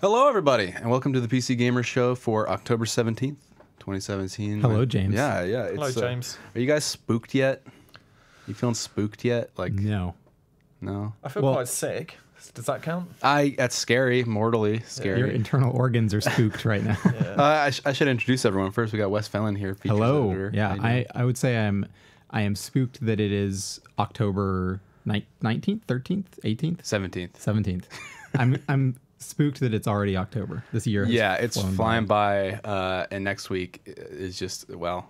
Hello, everybody, and welcome to the PC Gamer Show for October 17th, 2017. Hello, James. Yeah. Hello, James. Are you guys spooked yet? You feeling spooked yet? No. No? I feel quite sick. Does that count? That's scary, mortally scary. Your internal organs are spooked right now. I should introduce everyone. First, we got Wes Fellin here. Hello. Editor. Yeah, I would say I am spooked that it is October 19th, 13th, 18th, 17th. I'm spooked that it's already October. This year. Yeah, it's flying by, and next week is just, well,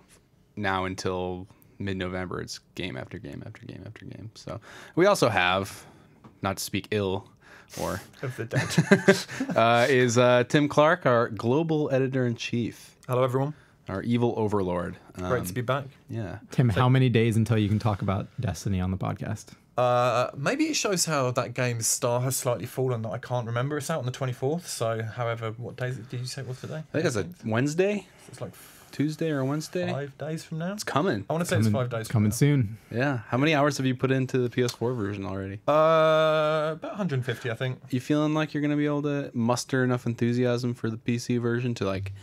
now until mid-November, it's game after game after game after game. So we also have, not to speak ill or of the dead, is Tim Clark, our global editor-in-chief. Hello, everyone. Our evil overlord. Great to be back. Yeah. Tim, how many days until you can talk about Destiny on the podcast? Maybe it shows how that game's star has slightly fallen that I can't remember. It's out on the 24th, so however, what days did you say it was today? I think it's a Wednesday? It's like Tuesday or Wednesday? 5 days from now? It's coming. I want to say it's 5 days Coming from soon. Yeah. How many hours have you put into the PS4 version already? About 150, I think. You feeling like you're going to be able to muster enough enthusiasm for the PC version to, like,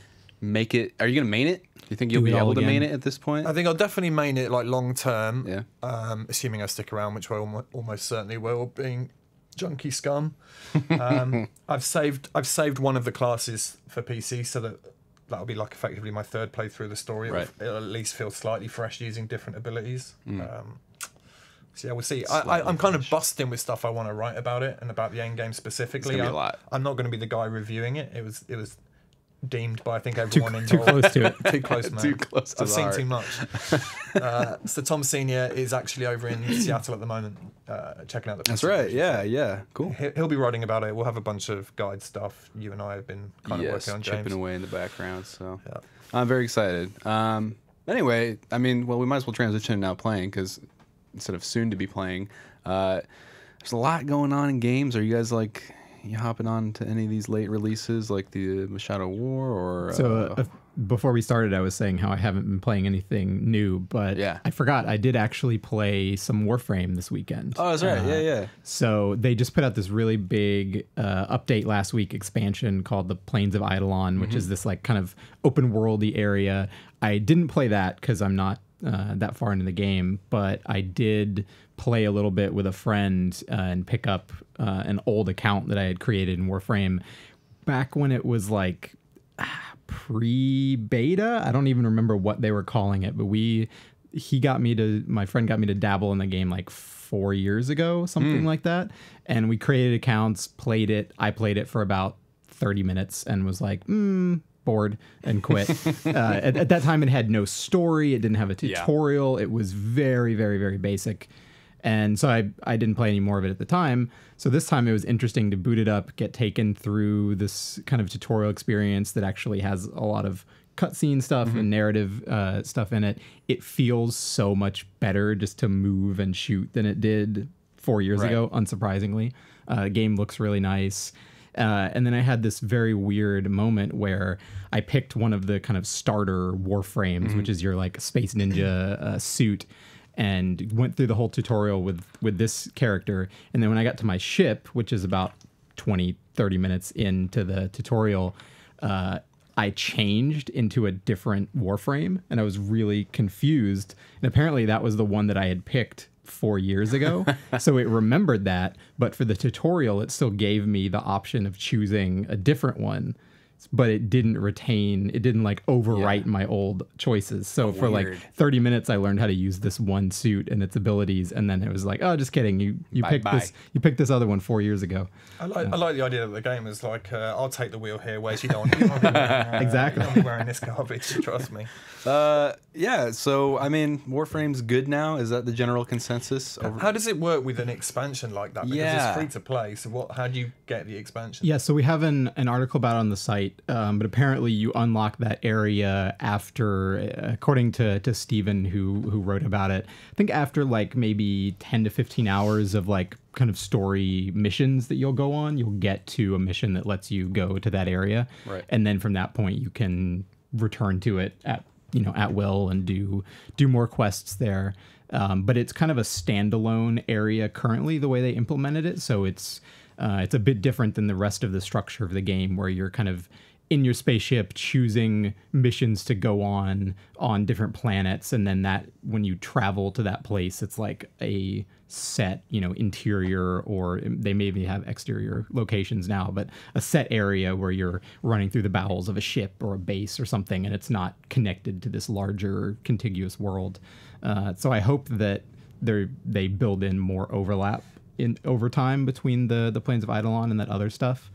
make it... Are you going to main it? Do you think you'll be able to main it at this point? I think I'll definitely main it like long term. Yeah. Assuming I stick around, which I almost certainly will, being junkie scum. I've saved one of the classes for PC, so that'll be like effectively my third playthrough of the story. Right. It'll at least feel slightly fresh using different abilities. So yeah, we'll see. I'm kind of busting with stuff I want to write about it and about the end game specifically. It's gonna be a lot. I'm not going to be the guy reviewing it. It was deemed by I think everyone involved. Too close to it. Too close, man. Too close to I've the seen heart. too much. So Tom Senior is actually over in Seattle at the moment, checking out the. That's right. Yeah. Cool. He'll be writing about it. We'll have a bunch of guide stuff. You and I have been kind of working on, James. chipping away in the background. So Yeah. I'm very excited. Anyway, I mean, well, we might as well transition to now playing because instead of soon to be playing, there's a lot going on in games. Are you guys like? You hopping on to any of these late releases like the Shadow War or... So before we started, I was saying how I haven't been playing anything new, but yeah. I forgot I did actually play some Warframe this weekend. Oh, that's right. Yeah. So they just put out this really big update last week, expansion called the Plains of Eidolon, which is this like kind of open worldy area. I didn't play that because I'm not that far into the game, but I did play a little bit with a friend and pick up an old account that I had created in Warframe back when it was like pre-beta. I don't even remember what they were calling it, but my friend got me to dabble in the game like 4 years ago, something like that. And we created accounts, played it. I played it for about 30 minutes and was like, bored and quit. At that time, it had no story. It didn't have a tutorial. It was very, very, very basic. And so I didn't play any more of it at the time. So this time it was interesting to boot it up, get taken through this kind of tutorial experience that actually has a lot of cutscene stuff and narrative stuff in it. It feels so much better just to move and shoot than it did 4 years ago, unsurprisingly. The game looks really nice. And then I had this very weird moment where I picked one of the kind of starter Warframes, which is your like Space Ninja suit, and went through the whole tutorial with this character. And then when I got to my ship, which is about 20, 30 minutes into the tutorial, I changed into a different Warframe, and I was really confused. And apparently that was the one that I had picked 4 years ago. So it remembered that, but for the tutorial, it still gave me the option of choosing a different one, but it didn't like overwrite my old choices. So for like 30 minutes, I learned how to use this one suit and its abilities. And then it was like, oh, just kidding. You picked this other one 4 years ago. I like the idea that the game is like, I'll take the wheel here, whereas you don't want to be Exactly. You don't want to be wearing this garbage, trust me. Yeah, so, I mean, Warframe's good now. Is that the general consensus? How does it work with an expansion like that? Because it's free to play, so how do you get the expansion? Yeah, so we have an article about it on the site, but apparently you unlock that area after, according to Steven, who wrote about it, I think after like maybe 10 to 15 hours of like kind of story missions that you'll go on, you'll get to a mission that lets you go to that area. Right. And then from that point, you can return to it at will and do more quests there. But it's kind of a standalone area currently, the way they implemented it. So it's It's a bit different than the rest of the structure of the game, where you're kind of in your spaceship choosing missions to go on different planets, and then that when you travel to that place, it's like a set, interior, or they maybe have exterior locations now, but a set area where you're running through the bowels of a ship or a base or something, and it's not connected to this larger contiguous world. So I hope that they build in more overlap over time between the Plains of Eidolon and that other stuff,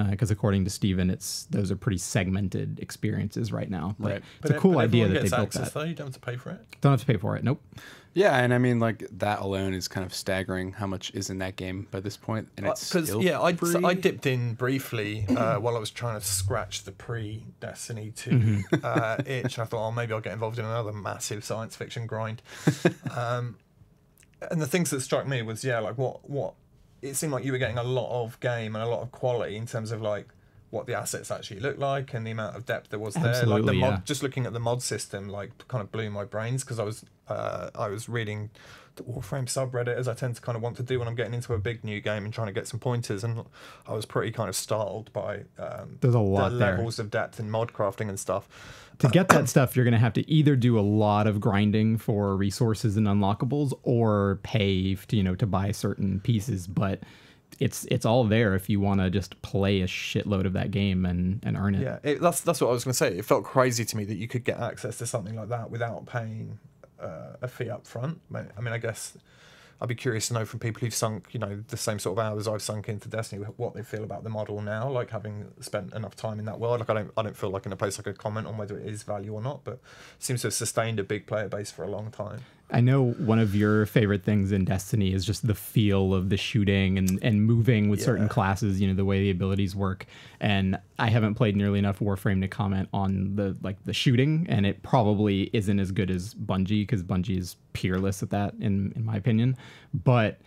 because according to Steven, those are pretty segmented experiences right now. But it's a cool idea that they built that. Though. You don't have to pay for it. Don't have to pay for it. Nope. Yeah, and I mean, like, that alone is kind of staggering how much is in that game by this point, and it's still free. I dipped in briefly while I was trying to scratch the pre-Destiny 2 itch. I thought, maybe I'll get involved in another massive science fiction grind. And the things that struck me was, like, what it seemed like you were getting a lot of game and a lot of quality in terms of, like, what the assets actually looked like and the amount of depth there was there. Absolutely, like the mod, just looking at the mod system, like, kind of blew my brains, because I was reading the Warframe subreddit, as I tend to kind of want to do when I'm getting into a big new game and trying to get some pointers, and I was pretty kind of startled by there's a lot the levels of depth in mod crafting and stuff. To get that stuff, you're going to have to either do a lot of grinding for resources and unlockables, or pay to buy certain pieces. But it's all there if you want to just play a shitload of that game and earn it. Yeah, that's what I was going to say. It felt crazy to me that you could get access to something like that without paying a fee up front. I mean, I guess I'd be curious to know from people who've sunk, the same sort of hours I've sunk into Destiny, what they feel about the model now, like, having spent enough time in that world. Like, I don't feel like in a place I could comment on whether it is value or not, but it seems to have sustained a big player base for a long time. I know one of your favorite things in Destiny is just the feel of the shooting and moving with certain classes, the way the abilities work. And I haven't played nearly enough Warframe to comment on the shooting, and it probably isn't as good as Bungie, because Bungie is peerless at that in my opinion. But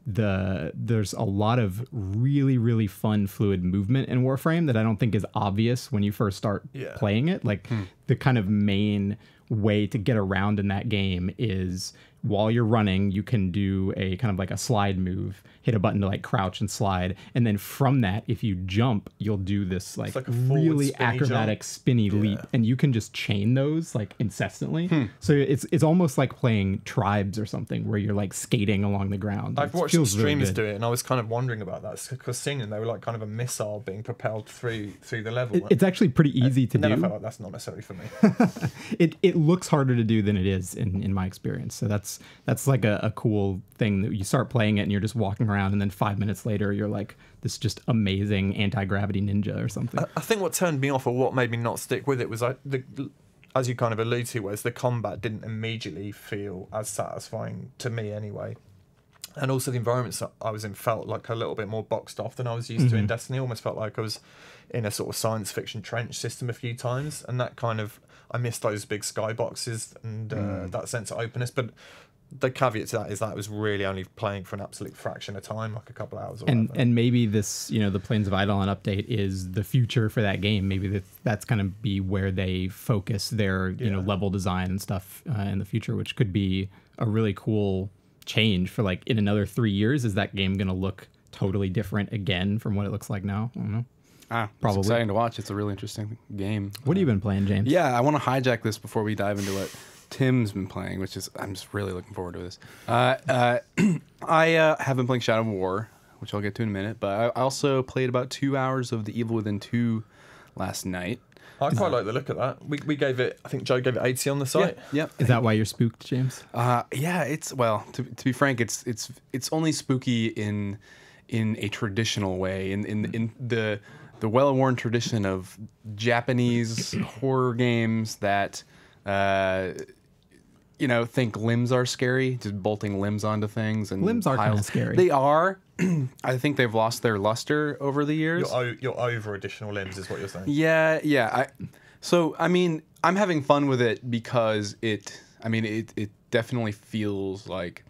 there's a lot of really, really fun fluid movement in Warframe that I don't think is obvious when you first start playing it. Like the kind of main way to get around in that game is, while you're running, you can do a kind of like a slide move, hit a button to like crouch and slide, and then from that, if you jump, you'll do this like a really acrobatic spinny leap, and you can just chain those like incessantly. So it's almost like playing Tribes or something, where you're like skating along the ground. I've watched some streamers do it, and I was kind of wondering about that, because seeing them, they were like kind of a missile being propelled through the level. It's actually pretty easy to do. I felt like that's not necessarily for me. It looks harder to do than it is in my experience. So that's like a cool thing, that you start playing it and you're just walking around, and then 5 minutes later you're like this just amazing anti-gravity ninja or something. I think what turned me off, or what made me not stick with it, was as you kind of allude to, was the combat didn't immediately feel as satisfying to me anyway. And also the environments that I was in felt like a little bit more boxed off than I was used to in Destiny. Almost felt like I was in a sort of science fiction trench system a few times, and that kind of, I missed those big skyboxes and that sense of openness. But the caveat to that is that I was really only playing for an absolute fraction of time, like a couple of hours or whatever. And maybe this, the Plains of Eidolon update is the future for that game. Maybe that's going to be where they focus their level design and stuff in the future, which could be a really cool change for, like, in another 3 years. Is that game going to look totally different again from what it looks like now? I don't know. Probably. It's exciting to watch. It's a really interesting game. What have you been playing, James? Yeah, I want to hijack this before we dive into what Tim's been playing, which is, I'm just really looking forward to this. I have been playing Shadow of War, which I'll get to in a minute, but I also played about 2 hours of The Evil Within 2 last night. I quite like the look of that. We gave it, I think Joe gave it 80 on the site. Yeah. Is that why you're spooked, James? Yeah, it's, well, to be frank, it's only spooky in a traditional way, in the well-worn tradition of Japanese horror games that think limbs are scary, just bolting limbs onto things. And limbs are kind of scary. They are. I think they've lost their luster over the years. You're over additional limbs, is what you're saying. Yeah. I'm having fun with it because it definitely feels like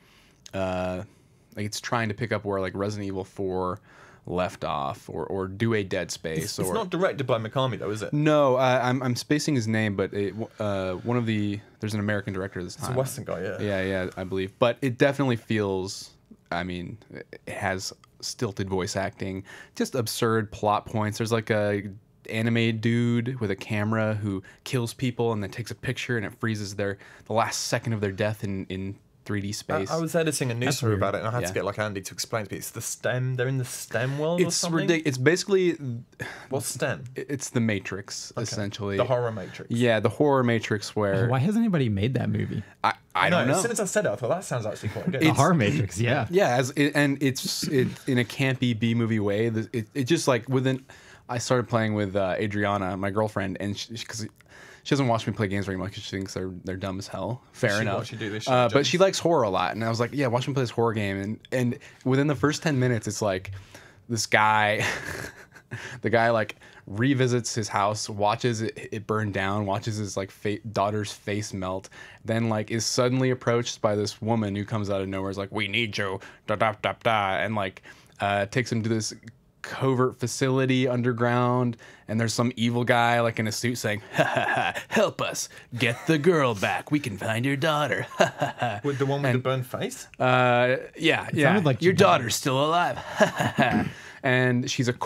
it's trying to pick up where, like, Resident Evil 4 left off, or do a Dead Space. It's not directed by Mikami, though, is it? No, I'm spacing his name, but there's an American director this time. It's a Western guy, yeah. Yeah, I believe. But it definitely feels, it has stilted voice acting, just absurd plot points. There's like a anime dude with a camera who kills people and then takes a picture and it freezes the last second of their death in 3D space. I was editing a news story about it, and I had Yeah. to get like Andy to explain to me. It's the STEM. They're in the STEM world or It's something. ridiculous. It's basically What's STEM? it's the Matrix essentially. The horror Matrix. Yeah, the horror Matrix where Why hasn't anybody made that movie? I don't know. As soon as I said it, I thought that sounds actually quite good. The horror Matrix, yeah. Yeah, and it's in a campy B movie way. It just like within. I started playing with Adriana, my girlfriend, and because she doesn't watch me play games very much because she thinks they're dumb as hell. Fair enough. Watch you do this shit, but she likes horror a lot, and I was like, yeah, watch me play this horror game, and within the first 10 minutes, it's like this guy, the guy like revisits his house, watches it burn down, watches his like daughter's face melt, then like is suddenly approached by this woman who comes out of nowhere, is like, we need you, da da da da, and like takes him to this covert facility underground, and there's some evil guy like in a suit saying, ha ha ha, help us get the girl back, we can find your daughter. With the one with the burned face? Yeah, sounded like your Chewbacca. daughter's still alive. And she's like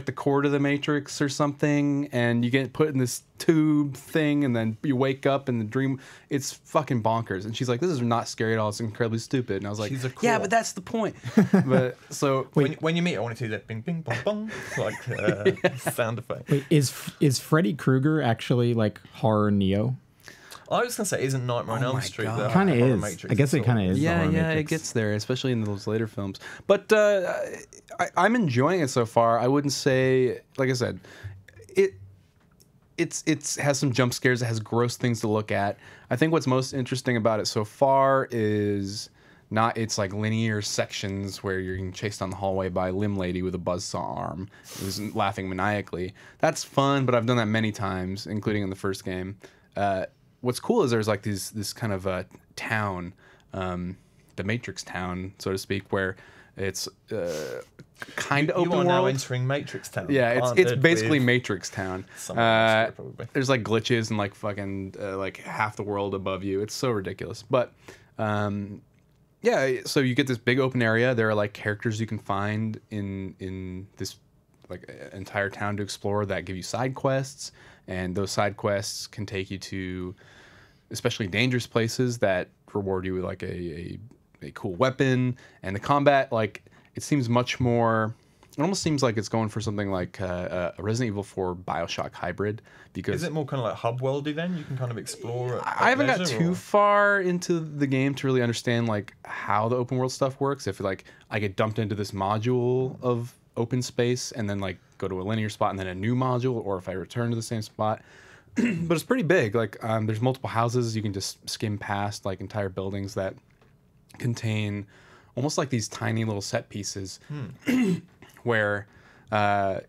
the core to the Matrix or something, and you get put in this tube thing, and then you wake up in the dream. It's fucking bonkers. And she's like, this is not scary at all, it's incredibly stupid. And I was like, She's a yeah, core. but that's the point. But so When you meet her, I want to do that bing, bing, bong, bong, like sound effect. Wait, is Freddy Krueger actually like horror Neo? I was going to say, isn't Nightmare on Oh Elm my Street God. the Kind of horror is. Matrix I guess it as kind well? of is. the yeah, horror it Matrix. gets there, especially in those later films. But I'm enjoying it so far. I wouldn't say, like I said, it has some jump scares. It has gross things to look at. I think what's most interesting about it so far is not its like linear sections where you're getting chased down the hallway by a limb lady with a buzzsaw arm who's laughing maniacally. That's fun, but I've done that many times, including in the first game. What's cool is there's like this kind of town, the Matrix town, so to speak, where it's kind of open You are world. now entering Matrix Town. Yeah, it's partnered basically with Matrix Town. someone else, probably. There's like glitches and like fucking like half the world above you. It's so ridiculous. But yeah, so you get this big open area. There are like characters you can find in this like entire town to explore that give you side quests, and those side quests can take you to especially dangerous places that reward you with like a cool weapon. And the combat, like, it seems much more. It almost seems like it's going for something like a Resident Evil 4 Bioshock hybrid. Because Is it more kind of like hub worldy then? You can kind of explore. I haven't got too far into the game to really understand like how the open world stuff works. If like I get dumped into this module of open space and then like go to a linear spot and then a new module, or if I return to the same spot. But it's pretty big. Like there's multiple houses you can just skim past, like entire buildings that contain almost like these tiny little set pieces where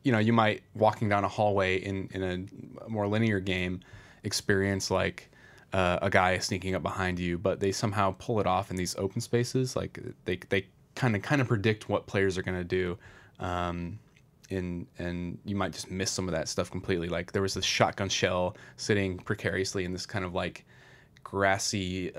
you might walking down a hallway in a more linear game experience like a guy sneaking up behind you, but they somehow pull it off in these open spaces. Like they kind of predict what players are going to do, and you might just miss some of that stuff completely. Like there was this shotgun shell sitting precariously in this kind of like grassy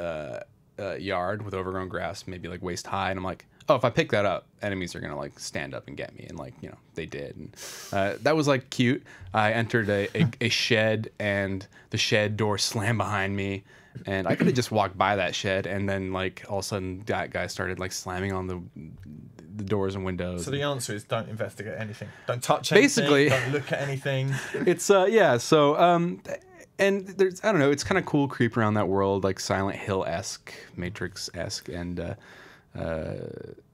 yard with overgrown grass, maybe like waist high, and I'm like, oh, if I pick that up, enemies are gonna like stand up and get me, and like they did, and that was like cute. I entered a shed, and the shed door slammed behind me, and I could have just walked by that shed, and then like all of a sudden that guy started like slamming on the doors and windows. So the answer is don't investigate anything. Don't touch anything. Basically. Don't look at anything. It's yeah. So and there's, I don't know, it's kind of cool creep around that world, like Silent Hill-esque, Matrix-esque, and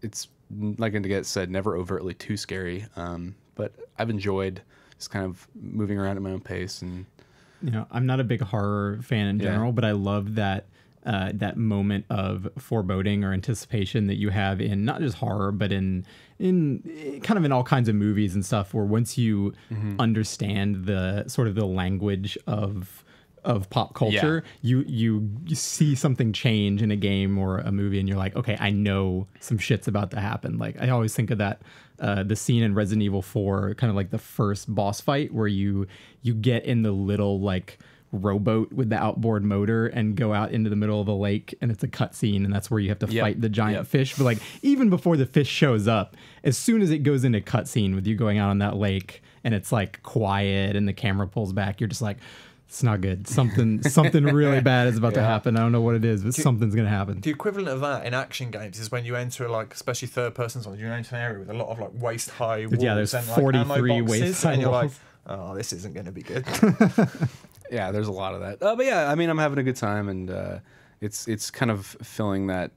it's, like Get said, never overtly too scary. But I've enjoyed just kind of moving around at my own pace. And I'm not a big horror fan in Yeah. general, but I love that that moment of foreboding or anticipation that you have in not just horror, but in kind of in all kinds of movies and stuff, where once you understand the sort of the language of pop culture, you see something change in a game or a movie, and you're like, okay, I know some shit's about to happen. Like I always think of that the scene in Resident Evil 4, kind of like the first boss fight where you get in the little like rowboat with the outboard motor and go out into the middle of a lake, and it's a cutscene, and that's where you have to fight the giant fish. But like even before the fish shows up, as soon as it goes into cutscene with you going out on that lake and it's like quiet and the camera pulls back, you're just like, it's not good. Something really bad is about to happen. I don't know what it is, but something's going to happen. The equivalent of that in action games is when you enter, like, especially third-person zones, you enter an area with a lot of like waist-high walls. Yeah, there's and, like, 43 waist-high and you're like, walls. oh, this isn't going to be good. Yeah, there's a lot of that. But yeah, I mean, I'm having a good time, and it's kind of filling that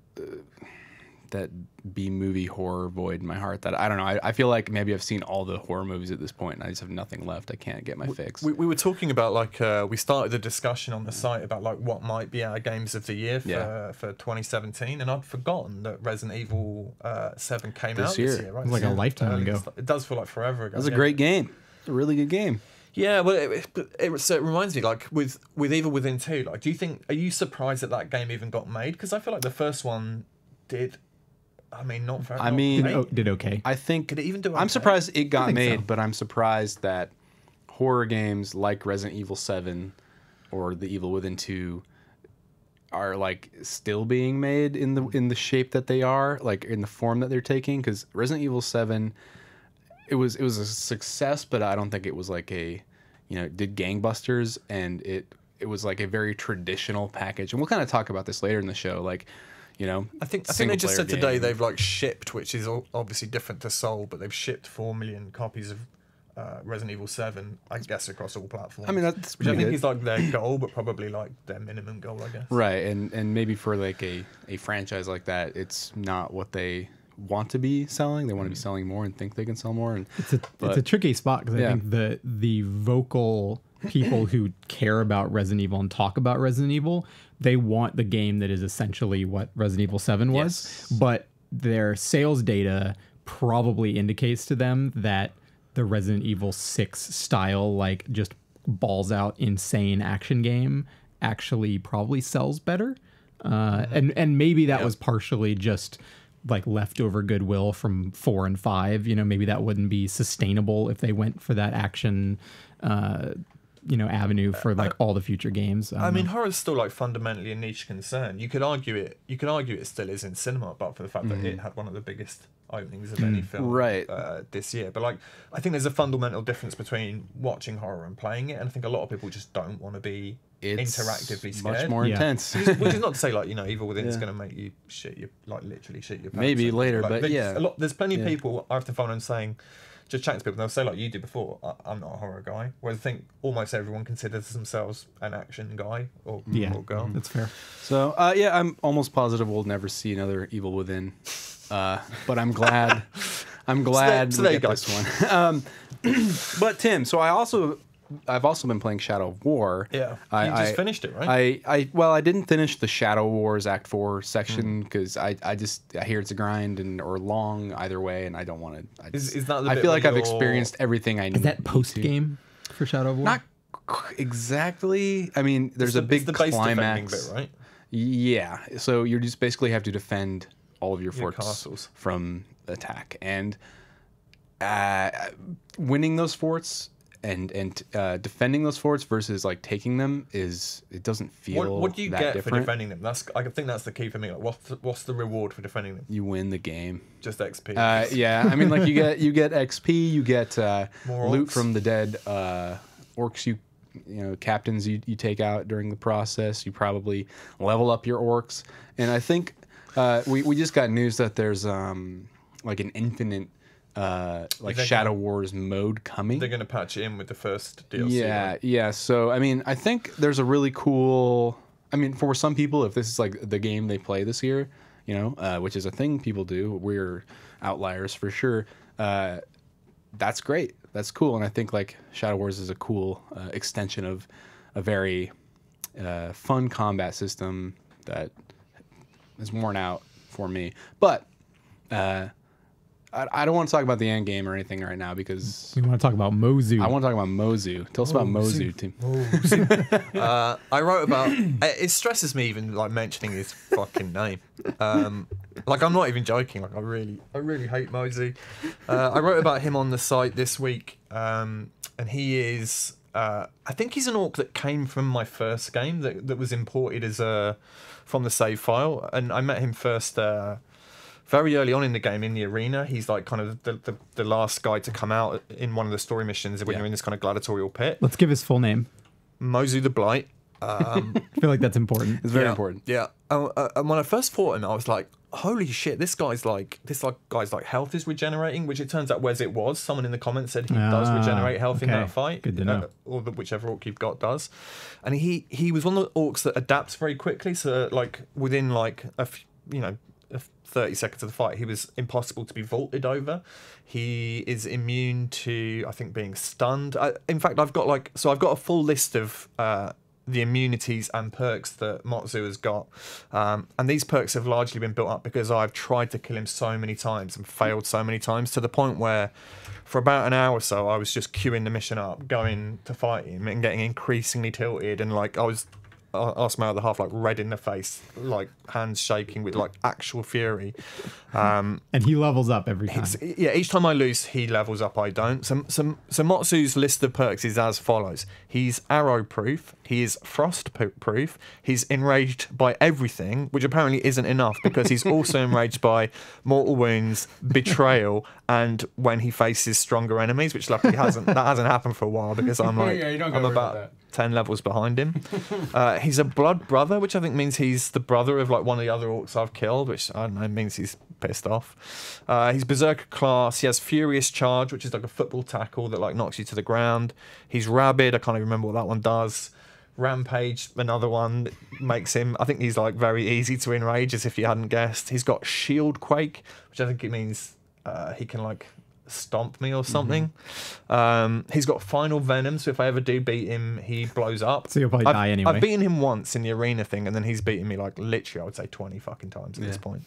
that B-movie horror void in my heart that I don't know. I feel like maybe I've seen all the horror movies at this point, and I just have nothing left. I can't get my fix. We were talking about like we started a discussion on the site about like what might be our games of the year for 2017, and I'd forgotten that Resident Evil 7 came out this year. Right? It was like a lifetime ago. It does feel like forever ago. It was a great game. A really good game. Yeah, well, so it reminds me, like with Evil Within 2, like, are you surprised that that game even got made? Because I feel like the first one did. I mean, not very. I mean, did okay. I think. Did it even do okay? I'm surprised it got made, so. but I'm surprised that horror games like Resident Evil 7 or The Evil Within 2 are like still being made in the shape that they are, like in the form that they're taking. Because Resident Evil 7, it was a success, but I don't think it was like a, did gangbusters, and it was like a very traditional package. And we'll kind of talk about this later in the show, like. I think they just said today they've like shipped, which is obviously different to Soul, but they've shipped 4 million copies of Resident Evil 7, I guess, across all platforms. I mean, that's which I think good. is like their goal, but probably like their minimum goal, I guess. Right, and maybe for like a franchise like that, it's not what they want to be selling. They want to be selling more and think they can sell more. And it's a tricky spot because I think the vocal people who care about Resident Evil and talk about Resident Evil, they want the game that is essentially what Resident Evil 7 was, but their sales data probably indicates to them that the Resident Evil 6 style, like just balls out insane action game, actually probably sells better. And maybe that was partially just like leftover goodwill from 4 and 5. Maybe that wouldn't be sustainable if they went for that action avenue for like all the future games. I mean, horror is still like fundamentally a niche concern. You could argue it still is in cinema, but for the fact that it had one of the biggest openings of any film this year. But like, I think there's a fundamental difference between watching horror and playing it, and I think a lot of people just don't want to be interactively scared. Much more intense. Which is not to say like Evil Within is going to make you literally shit your pants. Maybe later, like, but there's plenty of people I have to phone and saying. Just chatting to people, and they'll say like you did before, I'm not a horror guy. Whereas I think almost everyone considers themselves an action guy or girl. That's fair. So I'm almost positive we'll never see another Evil Within, but I'm glad. I'm glad we get this one. But Tim, so I've also been playing Shadow of War. Yeah, you just finished it, right? I didn't finish the Shadow Wars Act 4 section because I hear it's a grind or long either way, and I don't want to. Is that the I bit feel like where I've experienced everything I need. Is that post game for Shadow of War? Not exactly. I mean, there's a big climax. Bit, right? Yeah, so you just basically have to defend all of your forts castles from attack, and winning those forts. And defending those forts versus like taking them it doesn't feel what do you that get different. for defending them? I think that's the key for me. Like, what's the reward for defending them? You win the game. Just XP. Yeah, I mean, like you get XP, you get loot orcs from the dead orcs. Captains you take out during the process. You probably level up your orcs, and I think we just got news that there's like an infinite. Shadow Wars mode coming. They're going to patch it in with the first DLC. Yeah. So, I mean, I think there's a really cool... I mean, for some people, if this is like the game they play this year, which is a thing people do, we're outliers for sure. That's great. That's cool. And I think like Shadow Wars is a cool extension of a very fun combat system that is worn out for me. But... I don't want to talk about the end game or anything right now because... We want to talk about Mozû. I want to talk about Mozû. Tell us about Mozû, Tim. I wrote about... It stresses me even like mentioning his fucking name. Like, I'm not even joking. Like, I really hate Mozû. I wrote about him on the site this week, and he is I think he's an orc that came from my first game that was imported as from the save file, and I met him first very early on in the game in the arena. He's like kind of the last guy to come out in one of the story missions when you're in this kind of gladiatorial pit. Let's give his full name. Mozû the Blight. I feel like that's important. It's very important. Yeah. And when I first fought him, I was like, holy shit, this guy's health is regenerating, which it turns out whereas it was. Someone in the comments said he does regenerate health in that fight. Good to know. Or whichever orc you've got does. And he was one of the orcs that adapts very quickly. So like within like 30 seconds of the fight, he was impossible to be vaulted over. He is immune to, I think, being stunned. In fact, I've got a full list of the immunities and perks that Mozû has got, and these perks have largely been built up because I've tried to kill him so many times and failed so many times, to the point where for about an hour or so I was just queuing the mission up, going to fight him and getting increasingly tilted, and like I asked my other half, like red in the face, like hands shaking with like actual fury. And he levels up every time. Each time I lose, he levels up, I don't. So Mozû's list of perks is as follows. He's arrow proof, he is frost proof, he's enraged by everything, which apparently isn't enough because he's also enraged by mortal wounds, betrayal, and when he faces stronger enemies, which luckily hasn't happened for a while because I'm like I'm about 10 levels behind him. He's a blood brother, which I think means he's the brother of like one of the other orcs I've killed, which I don't know, means he's pissed off. He's berserker class. He has furious charge, which is like a football tackle that like knocks you to the ground. He's rabid. I can't even remember what that one does. Rampage, another one that makes him, I think he's like very easy to enrage, as if you hadn't guessed. He's got shield quake, which I think it means he can like stomp me or something. He's got final venom, so if I ever do beat him, he blows up. So you'll probably die anyway. I've beaten him once in the arena thing, and then he's beaten me like literally I would say 20 fucking times at this point.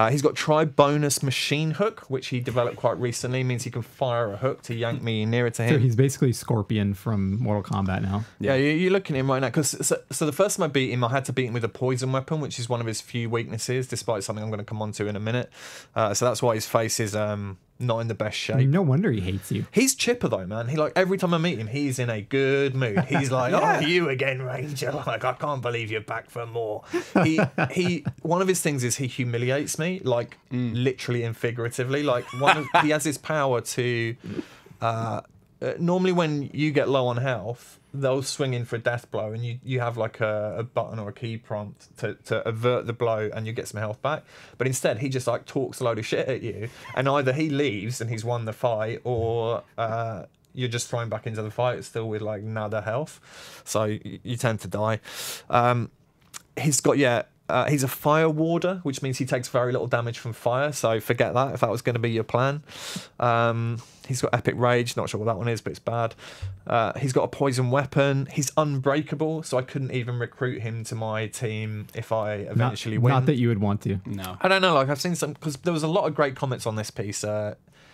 He's got tribe bonus machine hook, which he developed quite recently. Means he can fire a hook to yank me nearer to him. So he's basically Scorpion from Mortal Kombat now. Yeah, you're looking at him right now, because so the first time I beat him, I had to beat him with a poison weapon, which is one of his few weaknesses, despite something I'm going to come on to in a minute. So that's why his face is not in the best shape. No wonder he hates you. He's chipper though, man. He like every time I meet him, he's in a good mood. He's like, "Oh, you again, Ranger? Like, I can't believe you're back for more." He one of his things is he humiliates me, like literally and figuratively. Like he has this power to. Normally, when you get low on health, they'll swing in for a death blow, and you have like a button or a key prompt to avert the blow, and you get some health back. But instead, he just like talks a load of shit at you, and either he leaves and he's won the fight, or you're just thrown back into the fight still with like nada health, so you tend to die. He's got he's a fire warder, which means he takes very little damage from fire, so forget that if that was going to be your plan. He's got epic rage, not sure what that one is, but it's bad. He's got a poison weapon. He's unbreakable, so I couldn't even recruit him to my team if I eventually win. Not that you would want to. No. I don't know, like I've seen some, because there was a lot of great comments on this piece.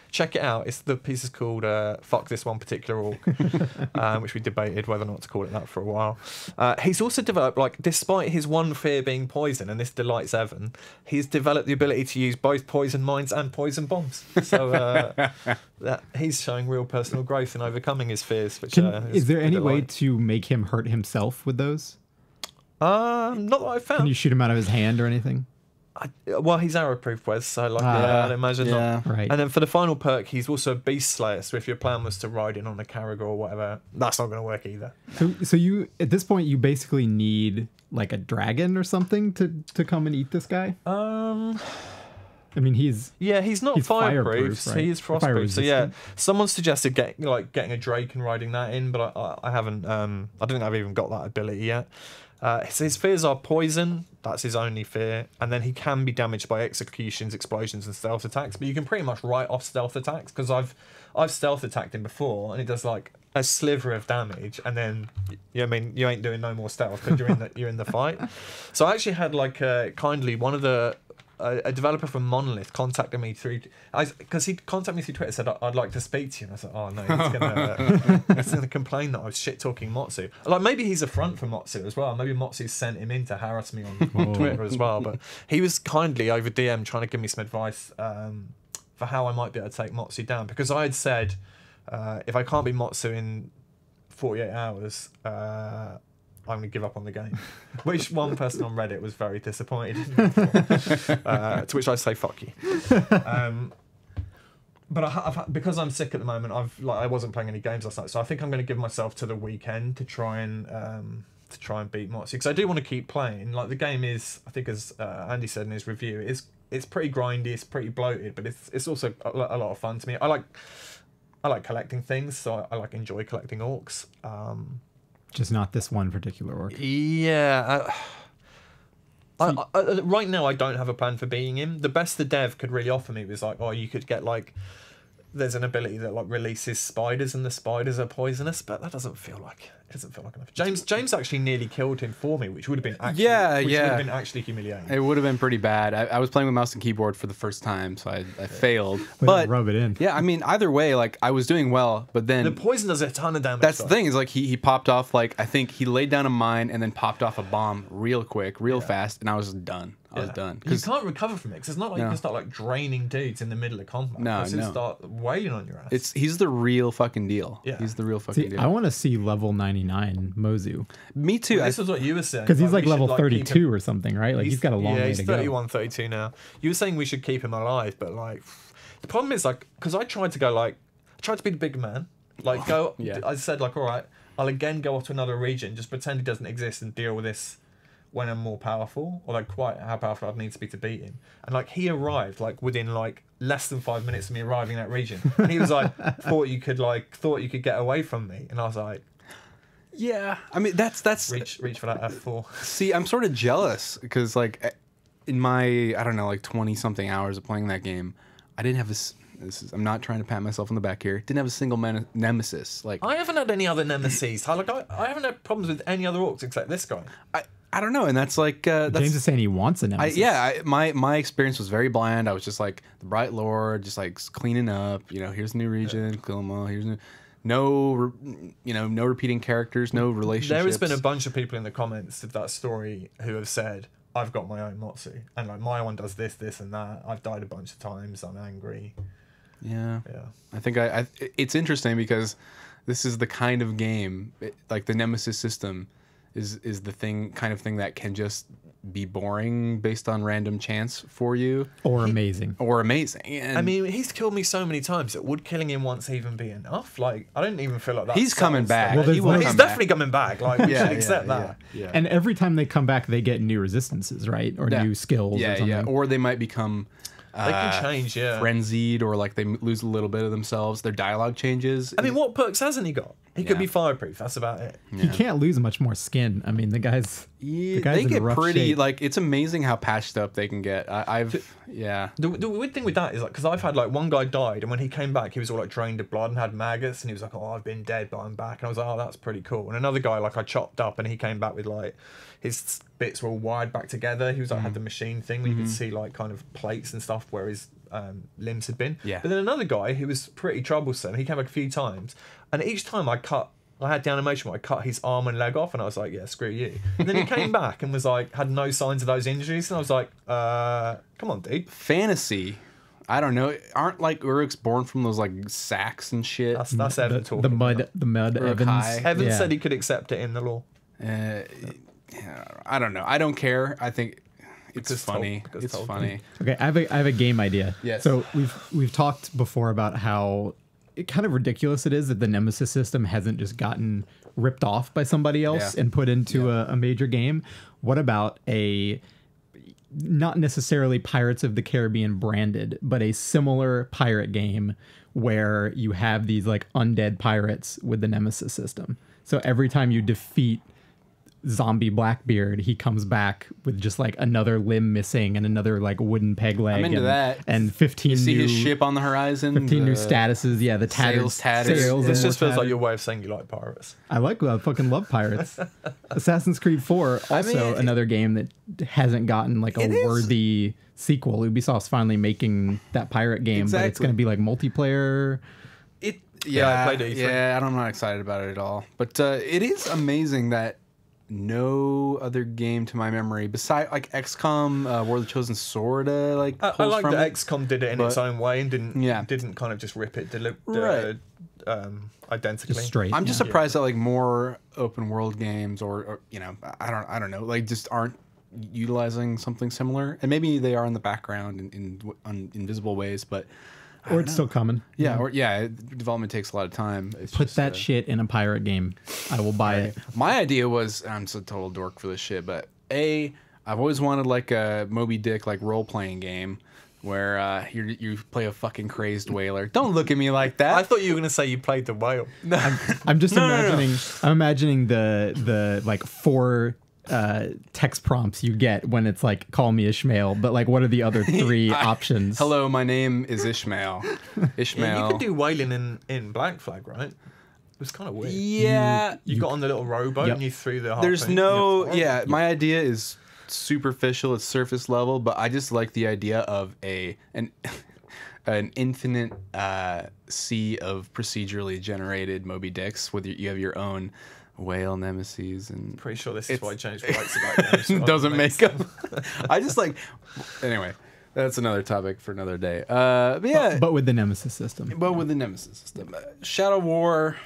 Check it out. The piece is called Fuck This One Particular Orc, which we debated whether or not to call it that for a while. He's also developed, like, despite his one fear being poison, and this delights Evan, he's developed the ability to use both poison mines and poison bombs. So he's showing real personal growth in overcoming his fears. Which is there any way to make him hurt himself with those? Not that I found. Can you shoot him out of his hand or anything? Well, he's arrow proof, Wes, so like, I'd imagine not. Right. And then for the final perk, he's also a beast slayer, so if your plan was to ride in on a Carragher or whatever, that's not going to work either. So you, at this point, you basically need like a dragon or something to come and eat this guy? I mean, he's not fireproof, right? He is frostproof. So yeah, someone suggested getting a drake and riding that in, but I haven't. I don't think I've even got that ability yet. His fears are poison. That's his only fear, and then he can be damaged by executions, explosions, and stealth attacks. But you can pretty much write off stealth attacks, because I've stealth attacked him before, and it does like a sliver of damage, and then you ain't doing no more stealth because you're in the fight. So I actually had like kindly one of the. A developer from Monolith contacted me because he contacted me through Twitter, said I'd like to speak to you, and I said, oh no, he's gonna complain that I was shit talking Mozû. Like maybe he's a front for Mozû as well. Maybe Mozû sent him in to harass me on Twitter as well. But he was kindly over DM trying to give me some advice for how I might be able to take Mozû down, because I had said if I can't be Mozû in 48 hours, I'm going to give up on the game. Which one person on Reddit was very disappointed. To which I say, fuck you. But because I'm sick at the moment, I wasn't playing any games last night, so I think I'm going to give myself to the weekend to try and beat Mozû, because I do want to keep playing. Like, the game is, I think, as Andy said in his review, it's pretty grindy, it's pretty bloated, but it's also a lot of fun to me. I like collecting things, so I enjoy collecting orcs. Just not this one particular orc. Yeah. Right now, I don't have a plan for beating him. The best the dev could really offer me was like, oh, you could get like, there's an ability that like releases spiders, and the spiders are poisonous, but that doesn't feel like enough. James actually nearly killed him for me, which would have been would have been actually humiliating. It would have been pretty bad. I was playing with mouse and keyboard for the first time, so I failed. But rub it in. Yeah, I mean, either way, like, I was doing well, but then the poison does a ton of damage. That's the thing, is like he popped off, like, I think he laid down a mine and then popped off a bomb real quick, real fast, and I was done. I was done. You can't recover from it, because it's not like you can start like draining dudes in the middle of combat. No, you just start wailing on your ass. He's the real fucking deal. Yeah. He's the real fucking deal. I want to see level 99 Mozû. Me too. This is what you were saying. Because he's like we level should, 32 or something, right? Like, he's got a long way he's to go. 31, 32 now. You were saying we should keep him alive, but like, the problem is, like, because I tried to be the big man. Like, go. Yeah. I said, like, all right, I'll again go off to another region, just pretend he doesn't exist and deal with this when I'm more powerful, or like quite how powerful I'd need to be to beat him. And like, he arrived like within like less than 5 minutes of me arriving in that region, and he was like, thought you could get away from me, and I was like, yeah, I mean, that's reach for that F4. See, I'm sort of jealous, because like in my, I don't know, like 20 something hours of playing that game, I didn't have I'm not trying to pat myself on the back here. Didn't have a single nemesis. Like, I haven't had any other nemesis. I haven't had problems with any other orcs except this guy. I don't know, and that's like that's, James is saying he wants a nemesis. My experience was very bland. I was just like the Bright Lord, just like cleaning up. You know, here's a new region, kill them all. Here's no repeating characters, no relationships. There has been a bunch of people in the comments of that story who have said, I've got my own Mozû, and like my one does this, and that. I've died a bunch of times. I'm angry. Yeah. I think it's interesting, because this is the kind of game, like the nemesis system is the kind of thing that can just be boring based on random chance for you, or amazing. And I mean, he's killed me so many times that would killing him once even be enough? Like, I don't even feel like that. He's coming back. Well, he's definitely coming back. Like, we should accept that. Yeah. And every time they come back, they get new resistances, right? Or new skills. Yeah, or something. yeah. Or they might become They can change, frenzied, or like they lose a little bit of themselves. Their dialogue changes. I mean, what perks hasn't he got? He could be fireproof. That's about it. He can't lose much more skin. I mean, the guy's they in get rough pretty shape. like, it's amazing how patched up they can get. The weird thing with that is, like, because I've had like one guy died, and when he came back, he was all like drained of blood and had maggots, and he was like, "Oh, I've been dead, but I'm back." And I was like, "Oh, that's pretty cool." And another guy, like, I chopped up, and he came back with like his bits were all wired back together. He was like had the machine thing where you could see like kind of plates and stuff where his limbs had been. Yeah. But then another guy who was pretty troublesome, he came back a few times, and each time I had the animation where I cut his arm and leg off, and I was like, yeah, screw you. And then he came back and was like, had no signs of those injuries, and I was like, come on, dude. fantasy. I don't know. Aren't like Uruks born from those like sacks and shit? That's Evan talking. the mud Uruk Evans. Hai. Evan said he could accept it in the law. I don't know. I don't care. I think it's funny. It's funny. Okay, I have a game idea. Yes. So we've talked before about how kind of ridiculous it is that the Nemesis system hasn't just gotten ripped off by somebody else and put into a major game. What about a not necessarily Pirates of the Caribbean branded, but a similar pirate game where you have these like undead pirates with the Nemesis system? So every time you defeat zombie Blackbeard, he comes back with just like another limb missing and another like wooden peg leg. I'm into that. And 15 You see new his ship on the horizon. 15 new statuses. Yeah, the tattered tattered. sails. This and just more feels like tattered. your way of saying you like pirates. I fucking love pirates. Assassin's Creed 4, also another game that hasn't gotten like a worthy sequel. Ubisoft's finally making that pirate game, but it's going to be like multiplayer. I played it. Yeah, I'm not excited about it at all. But it is amazing that no other game to my memory beside like XCOM, War of the Chosen sorta like. I like from that it, XCOM did it in its own way and didn't kind of just rip it identically. Just straight. I'm just surprised that like more open world games or you know I don't know like just aren't utilizing something similar, and maybe they are in the background in invisible ways, but. Or it's still coming. Yeah, development takes a lot of time. It's Put just, that shit in a pirate game. I will buy it. My idea was, I'm so total dork for this shit, but I've always wanted like a Moby Dick like role playing game where you play a fucking crazed whaler. Don't look at me like that. I thought you were going to say you played the whale. I'm just imagining. No. I'm imagining the like 4 text prompts you get when it's like call me Ishmael, but like what are the other 3 options? Hello, my name is Ishmael. Ishmael. Yeah, you could do whaling in Black Flag, right? It was kind of weird. Yeah, you got on the little rowboat and you threw the harpoon. There's no my idea is superficial, it's surface level, but I just like the idea of an infinite sea of procedurally generated Moby Dicks with you have your own whale nemesis, and pretty sure this is why I changed rights about games. Doesn't make them. I just like anyway. That's another topic for another day. But yeah, but with the Nemesis system. But with the Nemesis system, Shadow War.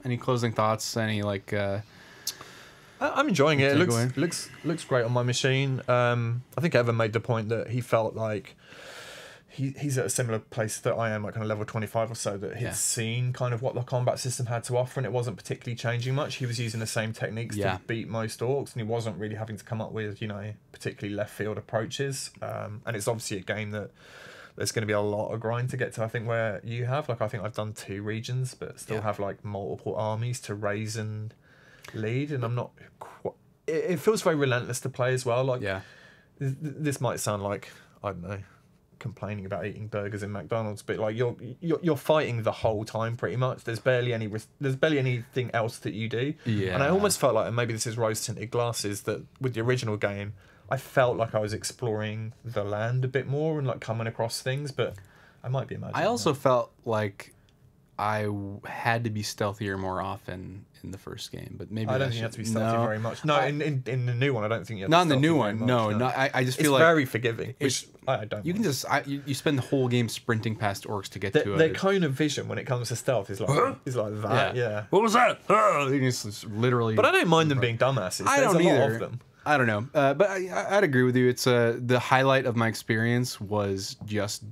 Any closing thoughts? Any like? I'm enjoying it. It looks great on my machine. I think Evan made the point that he felt like he's at a similar place that I am, like kind of level 25 or so, that he'd seen kind of what the combat system had to offer, and it wasn't particularly changing much. He was using the same techniques to beat most orcs, and he wasn't really having to come up with, particularly left field approaches. And it's obviously a game that there's going to be a lot of grind to get to, I think, where you have. Like, I think I've done 2 regions, but still have, like, multiple armies to raise and lead, and I'm not quite... It feels very relentless to play as well. Like, this might sound like, I don't know, complaining about eating burgers in McDonald's, but like you're fighting the whole time pretty much. There's barely anything else that you do. And I almost felt like, and maybe this is rose tinted glasses, that with the original game I felt like I was exploring the land a bit more and like coming across things, but I might be imagining. I also felt like I had to be stealthier more often in the first game, but maybe I don't think you have to be stealthy very much. No, in the new one, I don't think you have to be not in the new very one. much, No. I just feel it's like very forgiving. Which I don't. You can just you spend the whole game sprinting past orcs to get to it. Their cone of vision when it comes to stealth is like that. Yeah. What was that? It's literally. But I don't mind them being dumbasses. I don't There's a either. lot of them. I don't know, but I'd agree with you. It's the highlight of my experience was just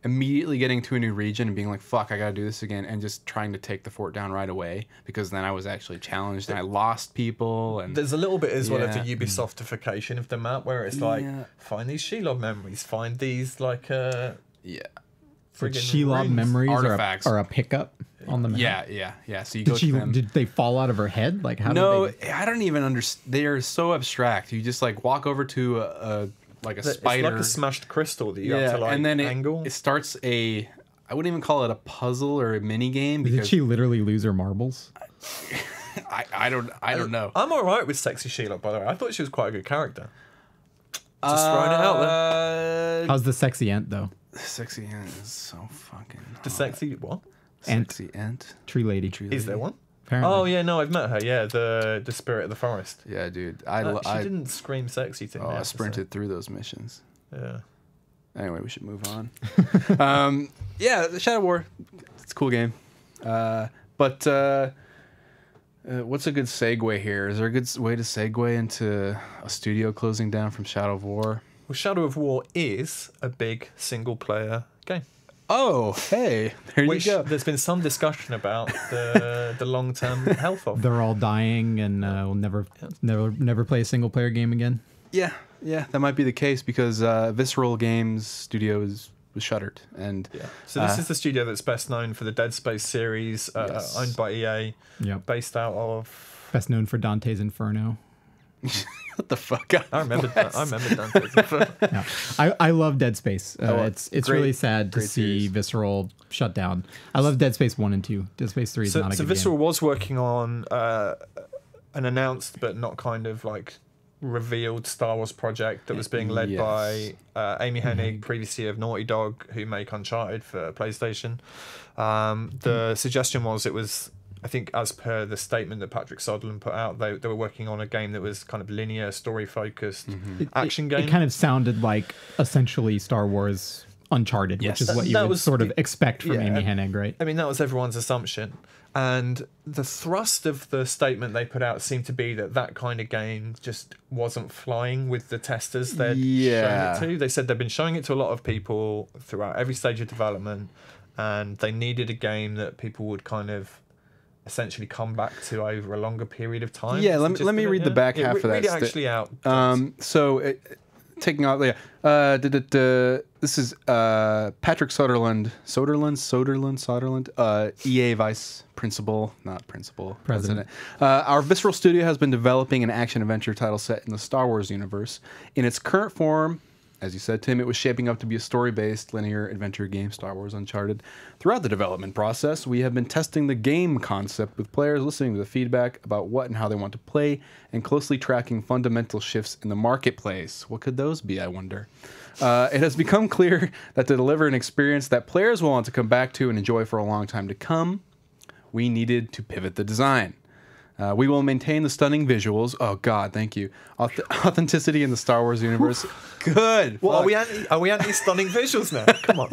immediately getting to a new region and being like, fuck, I gotta do this again, and just trying to take the fort down right away, because then I was actually challenged and I lost people. And there's a little bit as well of the Ubisoftification of the map, where it's like, find these Shelob memories, find these like Shelob memories artifacts are a pickup on the map. Yeah. So you go to them. Did they fall out of her head? Like how? No, I don't even understand. They are so abstract. You just like walk over to a spider. It's like a smashed crystal that you have to like and then angle. It starts I wouldn't even call it a puzzle or a mini game. Did she literally lose her marbles? I don't know. I'm alright with Sexy Shelob, by the way. I thought she was quite a good character. Just throwing it out there. How's the sexy ant though? Sexy ant is so fucking hot. The sexy what? Sexy ant. Tree lady. Is there one? Apparently. Oh yeah, no, I've met her. Yeah, the spirit of the forest. Yeah, dude. She didn't scream sexy to me. I sprinted through those missions. Yeah. Anyway, we should move on. The Shadow War, it's a cool game. But what's a good segue here? Is there a good way to segue into a studio closing down from Shadow of War? Well, Shadow of War is a big single-player game. Oh, hey, there you go. There's been some discussion about the long-term health of. They're all dying, and we'll never play a single-player game again. Yeah, that might be the case, because Visceral Games studio was shuttered, and so this is the studio that's best known for the Dead Space series, owned by EA, based out of. Best known for Dante's Inferno. What the fuck? I remember Dante's Inferno. Yeah. I love Dead Space. It's really sad to see series. Visceral shut down. I love Dead Space 1 and 2. Dead Space 3 is not a good game. So Visceral was working on an announced but not kind of like revealed Star Wars project that was being led by Amy Hennig, previously of Naughty Dog, who make Uncharted for PlayStation. The suggestion was it was I think as per the statement that Patrick Sutherland put out, they were working on a game that was kind of linear, story-focused action game. It kind of sounded like essentially Star Wars Uncharted, Yes. which is what you would sort of expect from Amy Hennig, right? I mean, that was everyone's assumption. And the thrust of the statement they put out seemed to be that kind of game just wasn't flying with the testers they'd shown it to. They said they'd been showing it to a lot of people throughout every stage of development, and they needed a game that people would kind of essentially come back to over a longer period of time. Yeah, let me read the back half of that. Read it actually out. Taking off, this is Patrick Soderlund, EA Vice Principal, not Principal, President. Our Visceral Studio has been developing an action-adventure title set in the Star Wars universe. In its current form, as you said, Tim, it was shaping up to be a story-based linear adventure game, Star Wars Uncharted. Throughout the development process, we have been testing the game concept with players, listening to the feedback about what and how they want to play, and closely tracking fundamental shifts in the marketplace. What could those be, I wonder? It has become clear that to deliver an experience that players will want to come back to and enjoy for a long time to come, we needed to pivot the design. We will maintain the stunning visuals. Oh God, thank you. Authenticity in the Star Wars universe. Good. Well, are we anti stunning visuals now? Come on.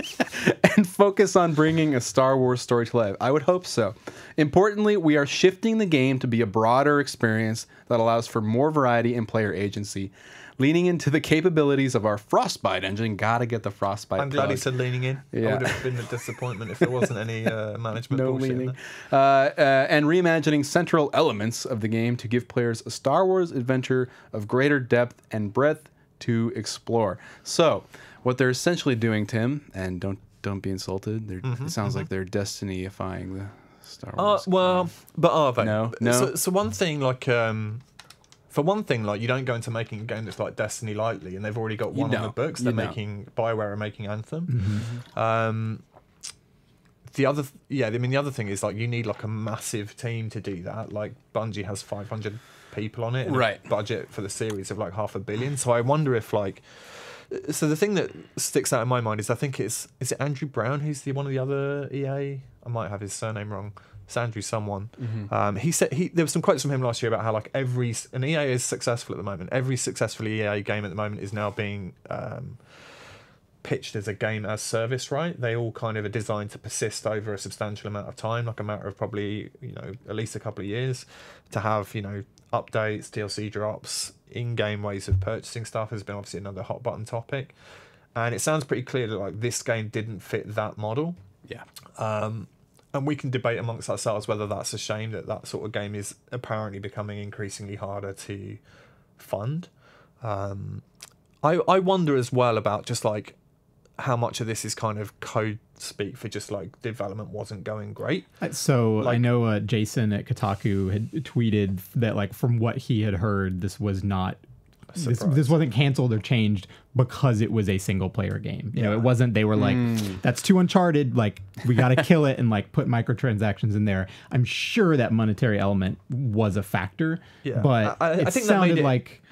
And focus on bringing a Star Wars story to life. I would hope so. Importantly, we are shifting the game to be a broader experience that allows for more variety and player agency. Leaning into the capabilities of our Frostbite engine. Gotta get the Frostbite. I'm glad he said leaning in. Yeah. I would have been a disappointment if there wasn't any management No bullshit leaning. in there. And reimagining central elements of the game to give players a Star Wars adventure of greater depth and breadth to explore. So, what they're essentially doing, Tim, and don't be insulted. It sounds like they're Destiny-ifying the Star Wars. Well, but are they? No. So one thing, like, for one thing, like, you don't go into making a game that's like Destiny lightly, and they've already got one on the books. They're making BioWare are making Anthem. The other thing is, like, you need like a massive team to do that. Like, Bungie has 500 people on it, and right? A budget for the series of like $500 million. So I wonder if, like, so the thing that sticks out in my mind is, I think is it Andrew Brown who's one of the other EA? I might have his surname wrong. It's Andrew someone. He said there was some quotes from him last year about how, like, and EA is successful at the moment. Every successful EA game at the moment is now being pitched as a game as service, right? They all kind of are designed to persist over a substantial amount of time, like a matter of probably, at least a couple of years, to have, updates, DLC drops, in-game ways of purchasing stuff has been obviously another hot button topic. And it sounds pretty clear that, like, this game didn't fit that model. Yeah. And we can debate amongst ourselves whether that's a shame that sort of game is apparently becoming increasingly harder to fund. I wonder as well about just, like, how much of this is kind of code speak for just, like, development wasn't going great. So, like, I know Jason at Kotaku had tweeted that, like, from what he had heard, this was not... This wasn't canceled or changed because it was a single player game. It wasn't, they were like, that's too Uncharted, like, we got to kill it and, like, put microtransactions in there. I'm sure that monetary element was a factor, but I think sounded like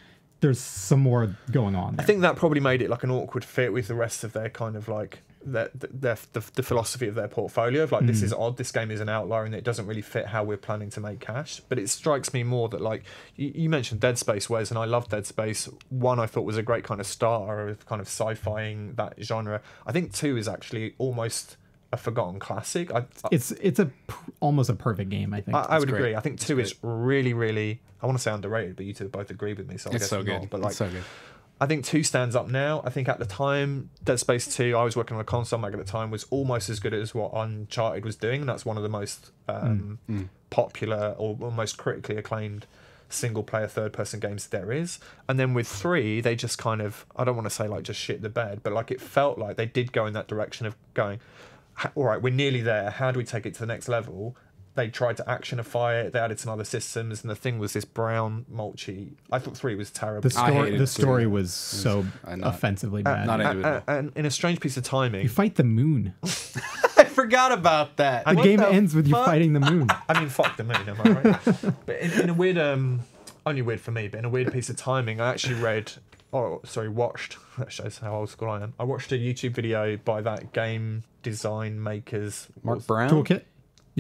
there's some more going on there. I think that probably made it like an awkward fit with the rest of their kind of, like, the philosophy of their portfolio of, like, this is odd, this game is an outlier, and it doesn't really fit how we're planning to make cash. But it strikes me more that, like, you mentioned Dead Space, Wes, and I love Dead Space. 1 I thought was a great kind of starter of kind of sci-fiing that genre. I think 2 is actually almost a forgotten classic. It's almost a perfect game, I think. I would agree. I think 2 is really, really, I want to say underrated, but you two both agree with me, so I guess so good. not. But, like, it's so good. I think 2 stands up now. I think at the time, Dead Space 2, I was working on a console mag at the time, was almost as good as what Uncharted was doing. And that's one of the most popular or most critically acclaimed single-player third-person games there is. And then with 3, they just kind of, I don't want to say, like, just shit the bed, but, like, it felt like they did go in that direction of going, all right, we're nearly there. How do we take it to the next level? They tried to actionify it. They added some other systems, and the thing was this brown mulchy. I thought 3 was terrible. The story was so offensively bad. And in a strange piece of timing, you fight the moon. I forgot about that. The game ends with you fighting the moon. I mean, fuck the moon, am I right? But in a weird, only weird for me, but in a weird piece of timing, I actually watched. That shows how old school I am. I watched a YouTube video by that game design makers, Mark Brown. Toolkit.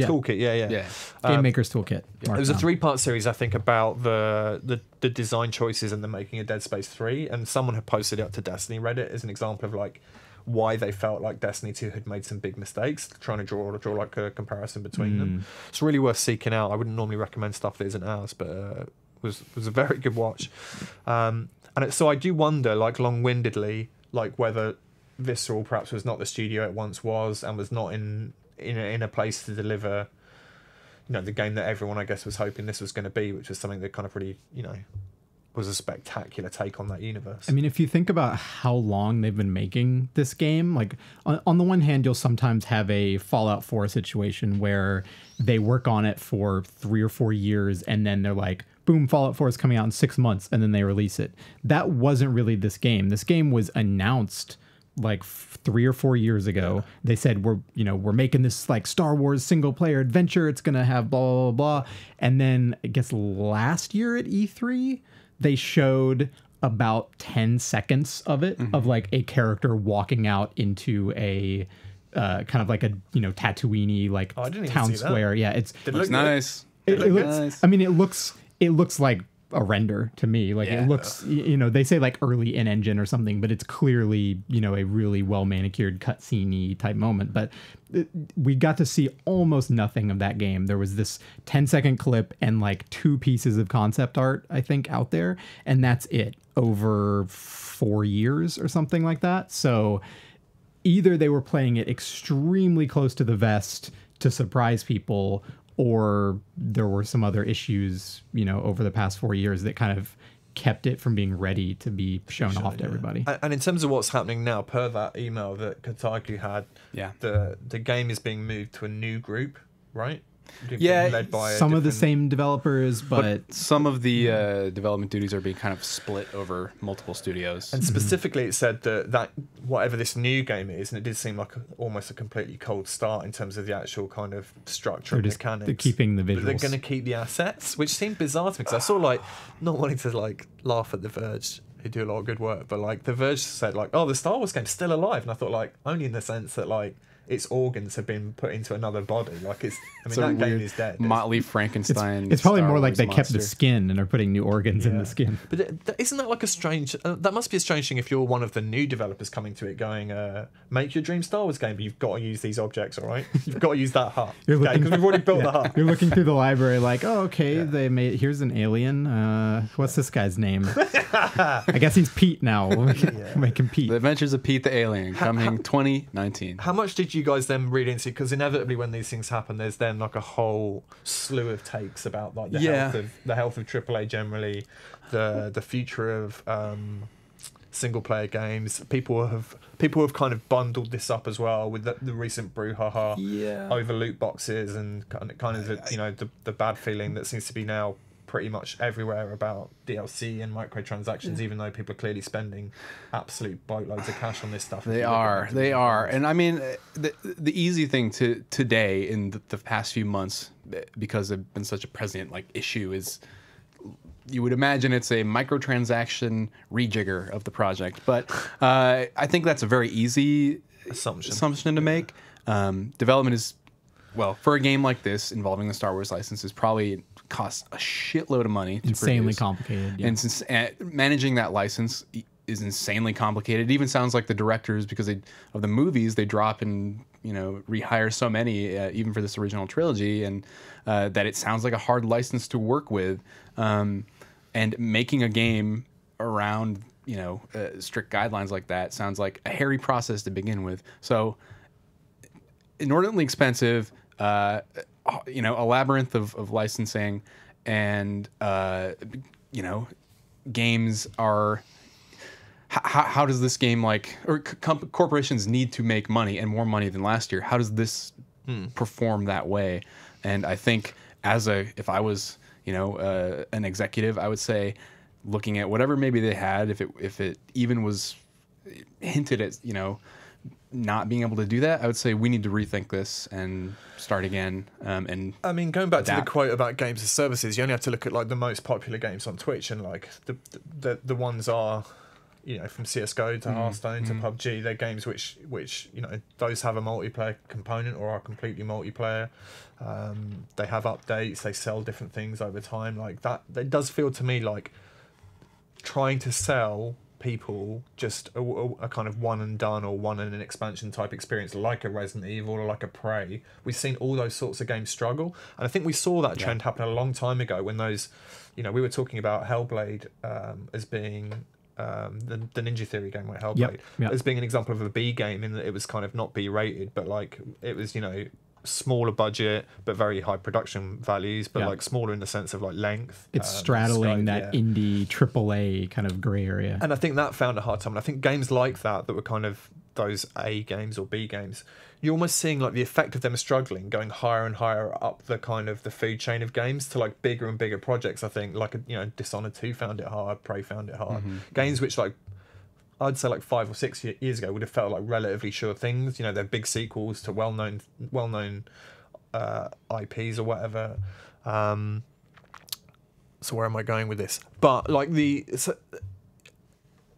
Yeah. Toolkit, yeah. Yeah. Game Maker's Toolkit. It was a 3-part series, I think, about the design choices and the making of Dead Space 3, and someone had posted it up to Destiny Reddit as an example of like why they felt like Destiny 2 had made some big mistakes, trying to draw like a comparison between them. It's really worth seeking out. I wouldn't normally recommend stuff that isn't ours, but was a very good watch. So I do wonder, like long-windedly, like whether Visceral perhaps was not the studio it once was, and was not in a place to deliver, the game that everyone, I guess, was hoping this was going to be, which was something that kind of really, was a spectacular take on that universe. I mean, if you think about how long they've been making this game, like on the one hand, you'll sometimes have a Fallout 4 situation where they work on it for 3 or 4 years and then they're like, boom, Fallout 4 is coming out in 6 months, and then they release it. That wasn't really this game. This game was announced like 3 or 4 years ago. Yeah. They said we're making this like Star Wars single player adventure. It's gonna have blah blah blah. And then I guess last year at E3 they showed about 10 seconds of it, of like a character walking out into a kind of like a Tatooine-y like town square. Yeah, it looks nice. It looks nice. I mean, it looks like a render to me. Like it looks, they say like early in-engine or something, but it's clearly, a really well manicured cutscene-y type moment. But we got to see almost nothing of that game. There was this 10-second clip and like 2 pieces of concept art, I think, out there. And that's it over 4 years or something like that. So either they were playing it extremely close to the vest to surprise people, or there were some other issues, over the past 4 years that kind of kept it from being ready to be shown off to everybody. And in terms of what's happening now, per that email that Kotaku had, the game is being moved to a new group, right? Led by some of the same developers, but some of the development duties are being kind of split over multiple studios. And specifically, it said that whatever this new game is, and it did seem like almost a completely cold start in terms of the actual kind of structure and mechanics. They're keeping the visuals. But they're going to keep the assets, which seemed bizarre to me because I saw like not wanting to like laugh at The Verge, who do a lot of good work, but like The Verge said like, oh, the Star Wars game's still alive, and I thought like only in the sense that like its organs have been put into another body. Like that game is dead. Motley Frankenstein. It's probably more like they kept the skin and are putting new organs in the skin. But isn't that like a strange? That must be a strange thing if you're one of the new developers coming to it, going, "Make your dream Star Wars game, but you've got to use these objects, all right? You've got to use that hut, because we've already built the hut." You're looking through the library, like, "Oh, okay, they made. Here's an alien. What's this guy's name? I guess he's Pete now. We'll make him Pete." The Adventures of Pete the Alien, coming 2019. How much did you guys then read into? Because inevitably, when these things happen, there's then like a whole slew of takes about like the health of AAA generally, the future of single player games. People have kind of bundled this up as well with the recent brouhaha over loot boxes and kind of the bad feeling that seems to be now pretty much everywhere about DLC and microtransactions, even though people are clearly spending absolute boatloads of cash on this stuff. They are. And I mean, the easy thing today in the past few months, because it's been such a present issue, is you would imagine it's a microtransaction rejigger of the project. But I think that's a very easy assumption to make. Development is, well, for a game like this involving the Star Wars license, is probably costs a shitload of money to insanely produce. Complicated. And managing that license is insanely complicated. It even sounds like the directors, because of the movies, they drop and rehire so many, even for this original trilogy, and that it sounds like a hard license to work with. And making a game around strict guidelines like that sounds like a hairy process to begin with. So inordinately expensive. A labyrinth of licensing, and games are. How does this game corporations need to make money, and more money than last year? How does this perform that way? And I think if I was an executive, I would say, looking at whatever maybe they had, if it even was hinted at not being able to do that, I would say we need to rethink this and start again. And I mean, going back to the quote about games as services, you only have to look at the most popular games on Twitch, and the ones are from CS:GO to Hearthstone to PUBG. They're games which those have a multiplayer component or are completely multiplayer. They have updates. They sell different things over time. Like that, it does feel to me like trying to sell people just a kind of one and done or one and an expansion type experience, like a Resident Evil or like a Prey. We've seen all those sorts of games struggle, and I think we saw that trend happen a long time ago when those, we were talking about Hellblade as being the Ninja Theory game, like Hellblade, as being an example of a B game in that it was kind of not B rated, but like it was smaller budget but very high production values, but like smaller in the sense of like length. It's straddling that indie AAA kind of gray area, and I think that found a hard time. And I think games like that were kind of those A games or B games, you're almost seeing like the effect of them struggling going higher and higher up the kind of the food chain of games to like bigger and bigger projects. I think like Dishonored 2 found it hard, Prey found it hard. Games which like I'd say like 5 or 6 years ago would have felt like relatively sure things. They're big sequels to well-known IPs or whatever. So where am I going with this? But like the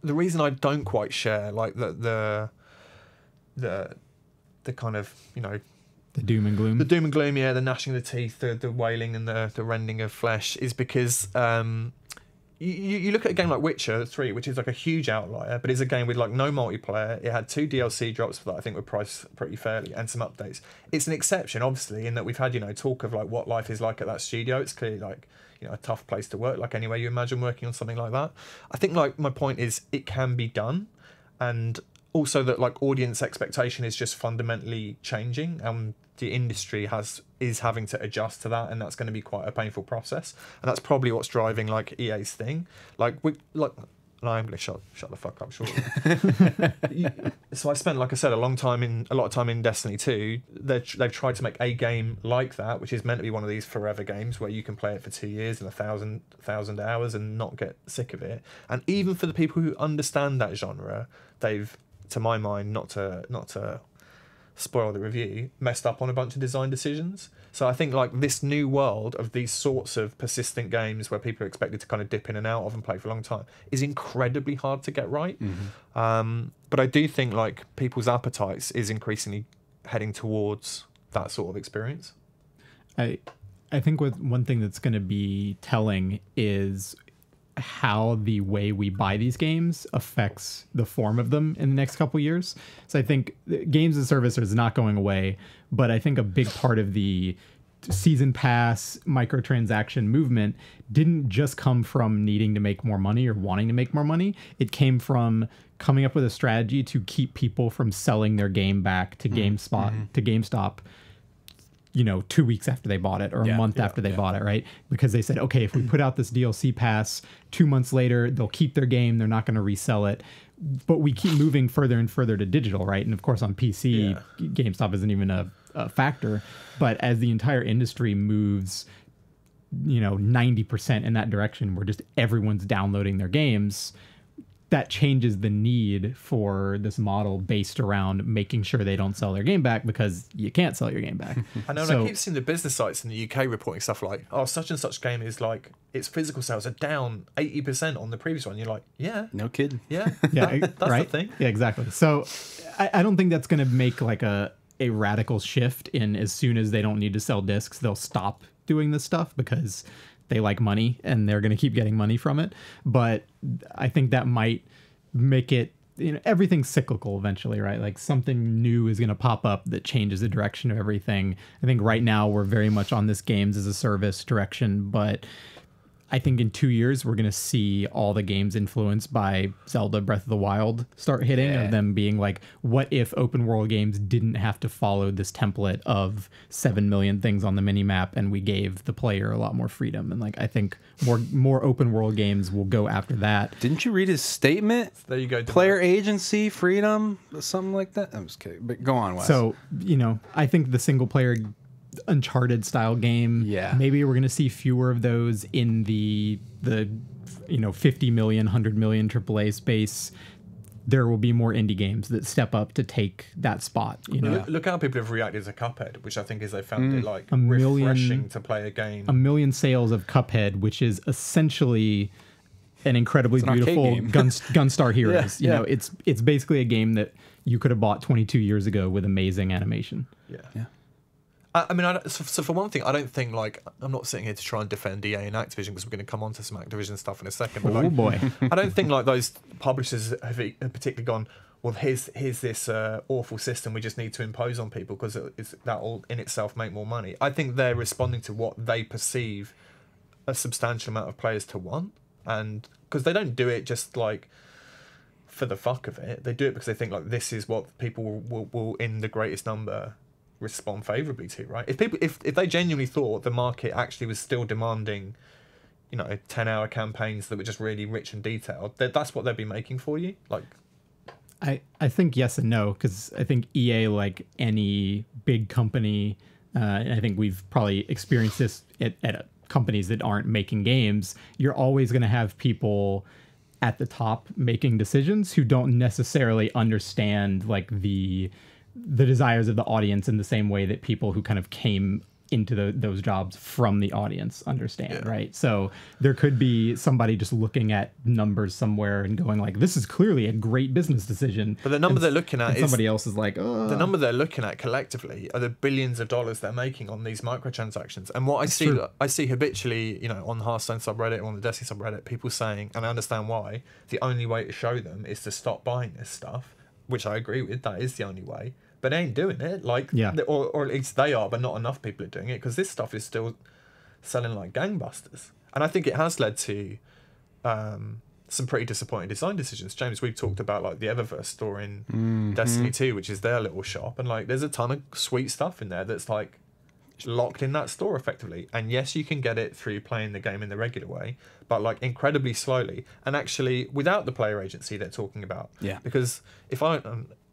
reason I don't quite share like the kind of the doom and gloom, the gnashing of the teeth, the wailing and the rending of flesh is because you look at a game like Witcher 3, which is like a huge outlier, but it's a game with like no multiplayer. It had 2 DLC drops that I think were priced pretty fairly and some updates. It's an exception, obviously, in that we've had talk of like what life is like at that studio. It's clearly like a tough place to work, like anywhere you imagine working on something like that. I think like my point is it can be done, and also that like audience expectation is just fundamentally changing, and the industry is having to adjust to that, and that's going to be quite a painful process, and that's probably what's driving like EA's thing. I'm going to shut the fuck up shortly. So I spent, like I said, a lot of time in Destiny 2. They've tried to make a game like that, which is meant to be one of these forever games where you can play it for 2 years and 1,000 hours and not get sick of it. And even for the people who understand that genre, they've, to my mind, not to spoil the review, messed up on a bunch of design decisions. So I think like this new world of these sorts of persistent games where people are expected to kind of dip in and out of and play for a long time is incredibly hard to get right. But I do think like people's appetites is increasingly heading towards that sort of experience. I think one thing that's going to be telling is how the way we buy these games affects the form of them in the next couple of years. So I think games as a service is not going away, but I think a big part of the season pass microtransaction movement didn't just come from needing to make more money or wanting to make more money. It came from coming up with a strategy to keep people from selling their game back to GameStop 2 weeks after they bought it or a month after they bought it, right? Because they said, okay, if we put out this DLC pass 2 months later, they'll keep their game. They're not going to resell it. But we keep moving further and further to digital, right? And of course on PC, GameStop isn't even a factor. But as the entire industry moves, 90% in that direction where just everyone's downloading their games, that changes the need for this model based around making sure they don't sell their game back, because you can't sell your game back. I know, and I keep seeing the business sites in the UK reporting stuff like, oh, such and such game is like, its physical sales are down 80% on the previous one. You're like, yeah. No kidding. Yeah. That's right? the thing. Yeah, exactly. So I don't think that's going to make like a radical shift in as soon as they don't need to sell discs, they'll stop doing this stuff because they like money and they're going to keep getting money from it. But I think that might make it, everything's cyclical eventually, right? Like something new is going to pop up that changes the direction of everything. I think right now we're very much on this games as a service direction, but I think in 2 years we're going to see all the games influenced by Zelda Breath of the Wild start hitting, of them being like, what if open world games didn't have to follow this template of 7 million things on the mini map and we gave the player a lot more freedom? And like, I think more open world games will go after that. Didn't you read his statement? There you go. Player agency, freedom, something like that. I'm just kidding, but go on, Wes. So, I think the single player Uncharted style game, maybe we're going to see fewer of those in the 50 million, 100 million AAA space. There will be more indie games that step up to take that spot. Look how people have reacted to Cuphead, which I think is they found it like refreshing to play a game. 1 million sales of Cuphead, which is essentially an incredibly It's an arcade beautiful game. Gunstar Heroes. Yeah, You know, it's basically a game that you could have bought 22 years ago with amazing animation. Yeah. I mean, so for one thing, I don't think, like, I'm not sitting here to try and defend EA and Activision, because we're going to come on to some Activision stuff in a second. But Oh like, boy. I don't think like those publishers have particularly gone, well, here's this awful system we just need to impose on people because that will in itself make more money. I think they're responding to what they perceive a substantial amount of players to want, and because they don't do it just like for the fuck of it, they do it because they think like this is what people will in the greatest number respond favorably to, right? If they genuinely thought the market actually was still demanding, 10-hour campaigns that were just really rich and detailed, that's what they'd be making for you. Like, I think yes and no, because I think EA, like any big company, and I think we've probably experienced this at companies that aren't making games, you're always going to have people at the top making decisions who don't necessarily understand like the desires of the audience in the same way that people who kind of came into those jobs from the audience understand, right? So there could be somebody just looking at numbers somewhere and going like, this is clearly a great business decision. But the number they're looking at is somebody else is like, oh. The number they're looking at collectively are the billions of dollars they're making on these microtransactions. And what I see habitually, on the Hearthstone subreddit, on the Destiny subreddit, people saying, and I understand why, the only way to show them is to stop buying this stuff, which I agree with. That is the only way. But they ain't doing it, or at least they are, but not enough people are doing it, because this stuff is still selling like gangbusters. And I think it has led to some pretty disappointing design decisions. James, we've talked about like the Eververse store in Destiny 2, which is their little shop, and like there's a ton of sweet stuff in there that's like locked in that store effectively. And yes, you can get it through playing the game in the regular way, but like incredibly slowly, and actually without the player agency they're talking about. Yeah. Because if I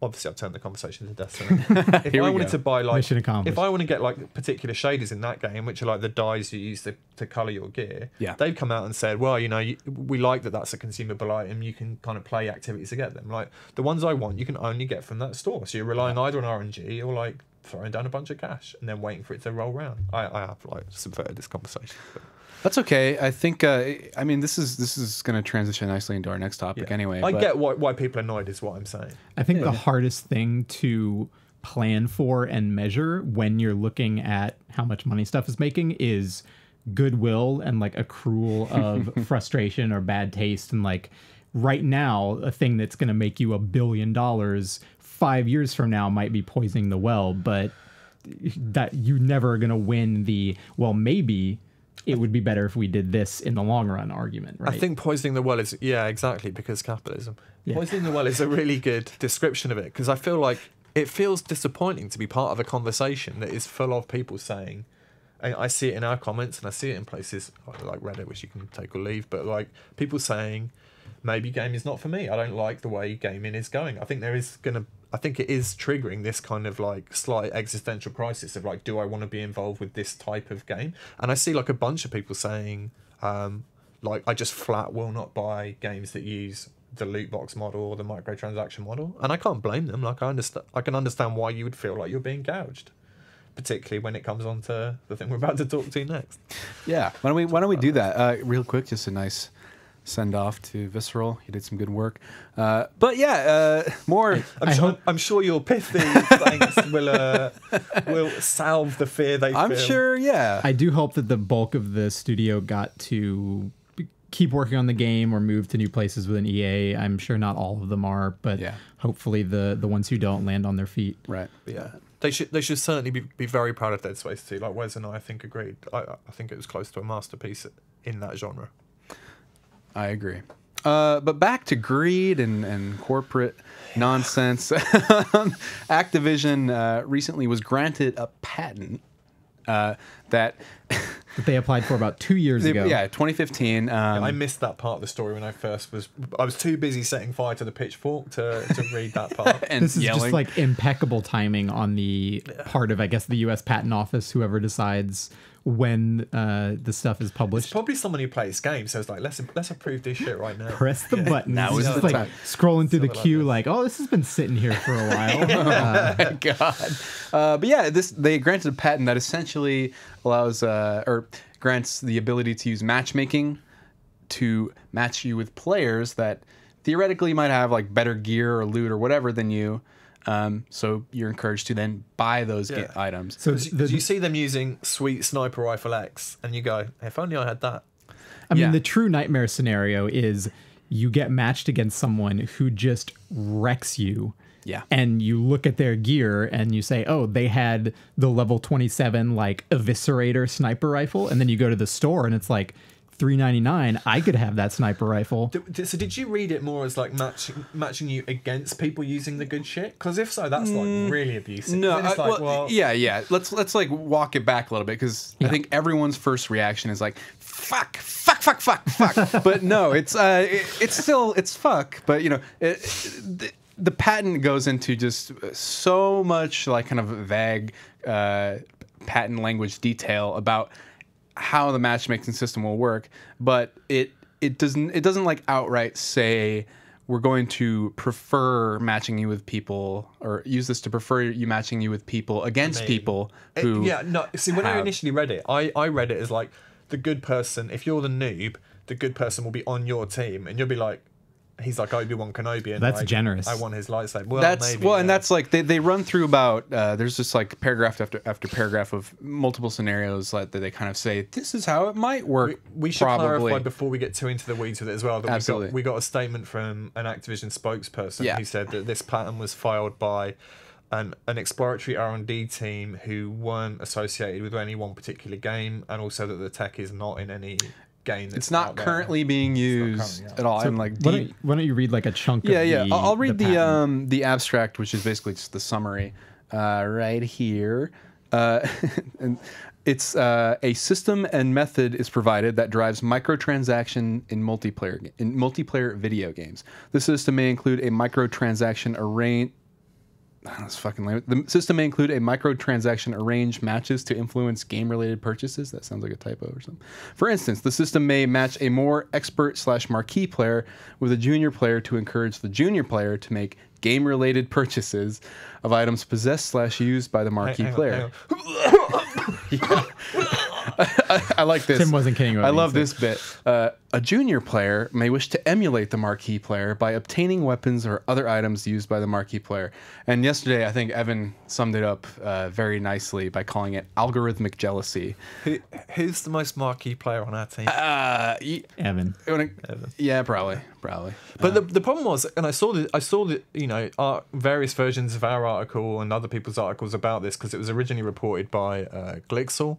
obviously I've turned the conversation to Destiny. If I wanted to buy like, Mission accomplished. if I want to get like particular shaders in that game, which are like the dyes you use to color your gear, they've come out and said, well, we like that's a consumable item. You can kind of play activities to get them. Like the ones I want, you can only get from that store. So you're relying either on RNG or like throwing down a bunch of cash and then waiting for it to roll around. I have like subverted this conversation. But. That's okay. I think. I mean, this is going to transition nicely into our next topic. Anyway, I get why people are annoyed. Is what I'm saying. I think the hardest thing to plan for and measure when you're looking at how much money stuff is making is goodwill and like accrual of frustration or bad taste. And like right now, a thing that's going to make you $1 billion 5 years from now might be poisoning the well, but that you never are going to win the, well, maybe it would be better if we did this in the long run argument, right? I think poisoning the well is, exactly, because capitalism. Yeah. Poisoning the well is a really good description of it, because I feel like it feels disappointing to be part of a conversation that is full of people saying, and I see it in our comments and I see it in places like Reddit, which you can take or leave, but like people saying, maybe gaming is not for me. I don't like the way gaming is going. I think it is triggering this kind of like slight existential crisis of like, do I want to be involved with this type of game? And I see like a bunch of people saying, like, I just flat will not buy games that use the loot box model or the microtransaction model. And I can't blame them. Like I can understand why you would feel like you're being gouged, particularly when it comes on to the thing we're about to talk to next. Yeah. Why don't we do that real quick? Just a nice send off to Visceral. He did some good work. But yeah, more. I'm sure your pithy thanks will salve the fear they feel. I'm sure. Yeah. I do hope that the bulk of the studio got to keep working on the game or move to new places within EA. I'm sure not all of them are, but hopefully the ones who don't land on their feet. Right. Yeah. They should certainly be very proud of Dead Space 2. Like Wes and I think agreed. I think it was close to a masterpiece in that genre. I agree. But back to greed and corporate nonsense. Activision recently was granted a patent that they applied for about 2 years ago. Yeah, 2015. I missed that part of the story when I was too busy setting fire to the pitchfork to read that part. And this is yelling. Just like impeccable timing on the part of, I guess, the U.S. Patent Office, whoever decides when the stuff is published. It's probably someone who plays games, so it's like, let's approve this shit right now. Press the button. Now is just the like time. Scrolling through the queue, like, oh, this has been sitting here for a while. Oh my God. But yeah, they granted a patent that essentially allows or grants the ability to use matchmaking to match you with players that theoretically might have like better gear or loot or whatever than you. So you're encouraged to then buy those items. So you see them using sweet Sniper Rifle X, and you go, if only I had that. I mean, the true nightmare scenario is you get matched against someone who just wrecks you. Yeah. And you look at their gear and you say, oh, they had the level 27 like eviscerator sniper rifle. And then you go to the store and it's like $3.99. I could have that sniper rifle. So did you read it more as like matching you against people using the good shit? Because if so, that's like really abusive. No, it's like, yeah. Let's like walk it back a little bit, because I think everyone's first reaction is like fuck. But no, it's still fuck. But you know, the patent goes into just so much like kind of vague patent language detail about how the matchmaking system will work, but it doesn't like outright say we're going to prefer matching you with people, or use this to prefer you matching you with people against people who see, when I initially read it, I read it as like the good person, if you're the noob, the good person will be on your team, and you'll be like, he's like Obi-Wan Kenobi, and that's like, generous. I want his lightsaber. Well, and that's like they run through about there's just like paragraph after paragraph of multiple scenarios that they kind of say this is how it might work. We should probably clarify before we get too into the weeds with it as well that we got a statement from an Activision spokesperson who said that this patent was filed by an exploratory R&D team who weren't associated with any one particular game, and also that the tech is not in any game. It's not currently being used at all. So I'm like, why don't you read like a chunk of I'll read the abstract, which is basically just the summary right here. And it's a system and method is provided that drives microtransaction in multiplayer video games. The system may include a microtransaction arrange. That's fucking lame. The system may include a microtransaction arrange matches to influence game-related purchases. That sounds like a typo or something. For instance, the system may match a more expert/marquee player with a junior player to encourage the junior player to make game-related purchases of items possessed/used by the marquee player. I like this. Tim wasn't kidding about I love this bit. A junior player may wish to emulate the marquee player by obtaining weapons or other items used by the marquee player. And yesterday, I think Evan summed it up very nicely by calling it algorithmic jealousy. Who's the most marquee player on our team? Evan. Yeah, probably. But the problem was, and I saw that you know, our various versions of our article and other people's articles about this, because it was originally reported by Glixel,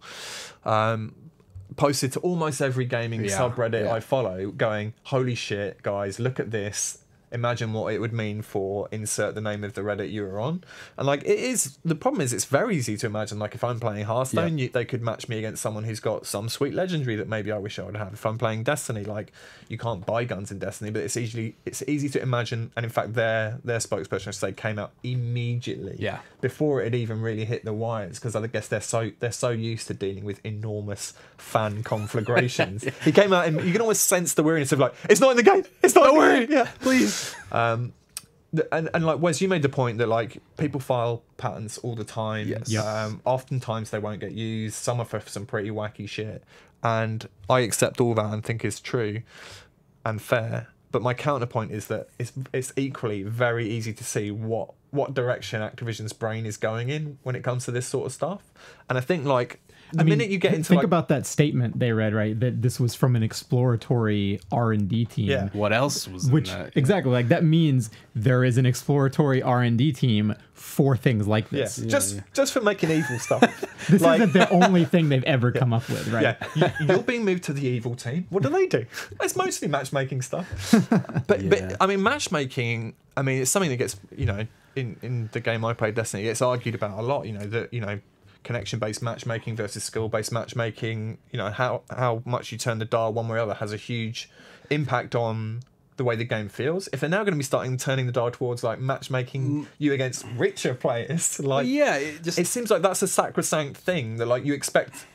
posted to almost every gaming subreddit I follow, going, holy shit, guys, look at this. Imagine what it would mean for insert the name of the Reddit you were on. And like, it is, the problem is it's very easy to imagine, like if I'm playing Hearthstone, they could match me against someone who's got some sweet legendary that maybe I wish I would have. If I'm playing Destiny, like you can't buy guns in Destiny, but it's easy to imagine. And in fact, their spokesperson, I should say, came out immediately before it had even really hit the wires, because I guess they're so used to dealing with enormous fan conflagrations. He came out and you can almost sense the weariness of like, it's not in the game, it's not in the game, please. And like Wes, you made the point that like people file patents all the time. Yes. Oftentimes they won't get used. Some are for some pretty wacky shit, and I accept all that and think it's true and fair. But my counterpoint is that it's equally very easy to see what direction Activision's brain is going in when it comes to this sort of stuff. And I think like the minute you get into think about that statement they read, right, that this was from an exploratory R&D team. Yeah. What else was in that? Exactly, like that means there is an exploratory R&D team for things like this. Just for making evil stuff. This isn't the only thing they've ever come up with, right? Yeah, you're being moved to the evil team. What do? It's mostly matchmaking stuff. But I mean, matchmaking. I mean, it's something that gets, you know, in the game I played, Destiny, it gets argued about a lot. You know that, you know, connection-based matchmaking versus skill-based matchmaking. You know, how much you turn the dial one way or other has a huge impact on the way the game feels. If they're now going to be turning the dial towards like matchmaking you against richer players, like it seems like that's a sacrosanct thing that like you expect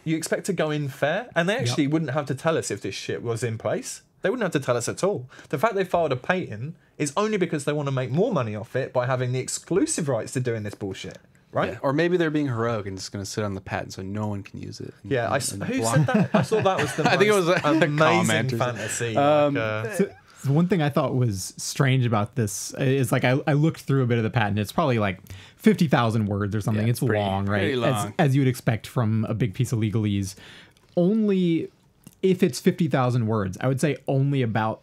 to go in fair, and they actually wouldn't have to tell us if this shit was in place. They wouldn't have to tell us at all. The fact they filed a patent is only because they want to make more money off it by having the exclusive rights to doing this bullshit. right? Yeah. Or maybe they're being heroic and just going to sit on the patent so no one can use it. Yeah, who said that? I thought that was the I think it was a amazing comment. fantasy. So one thing I thought was strange about this is like I looked through a bit of the patent. It's probably like 50,000 words or something. Yeah, it's long, right? pretty long. As you would expect from a big piece of legalese. Only if it's 50,000 words, I would say only about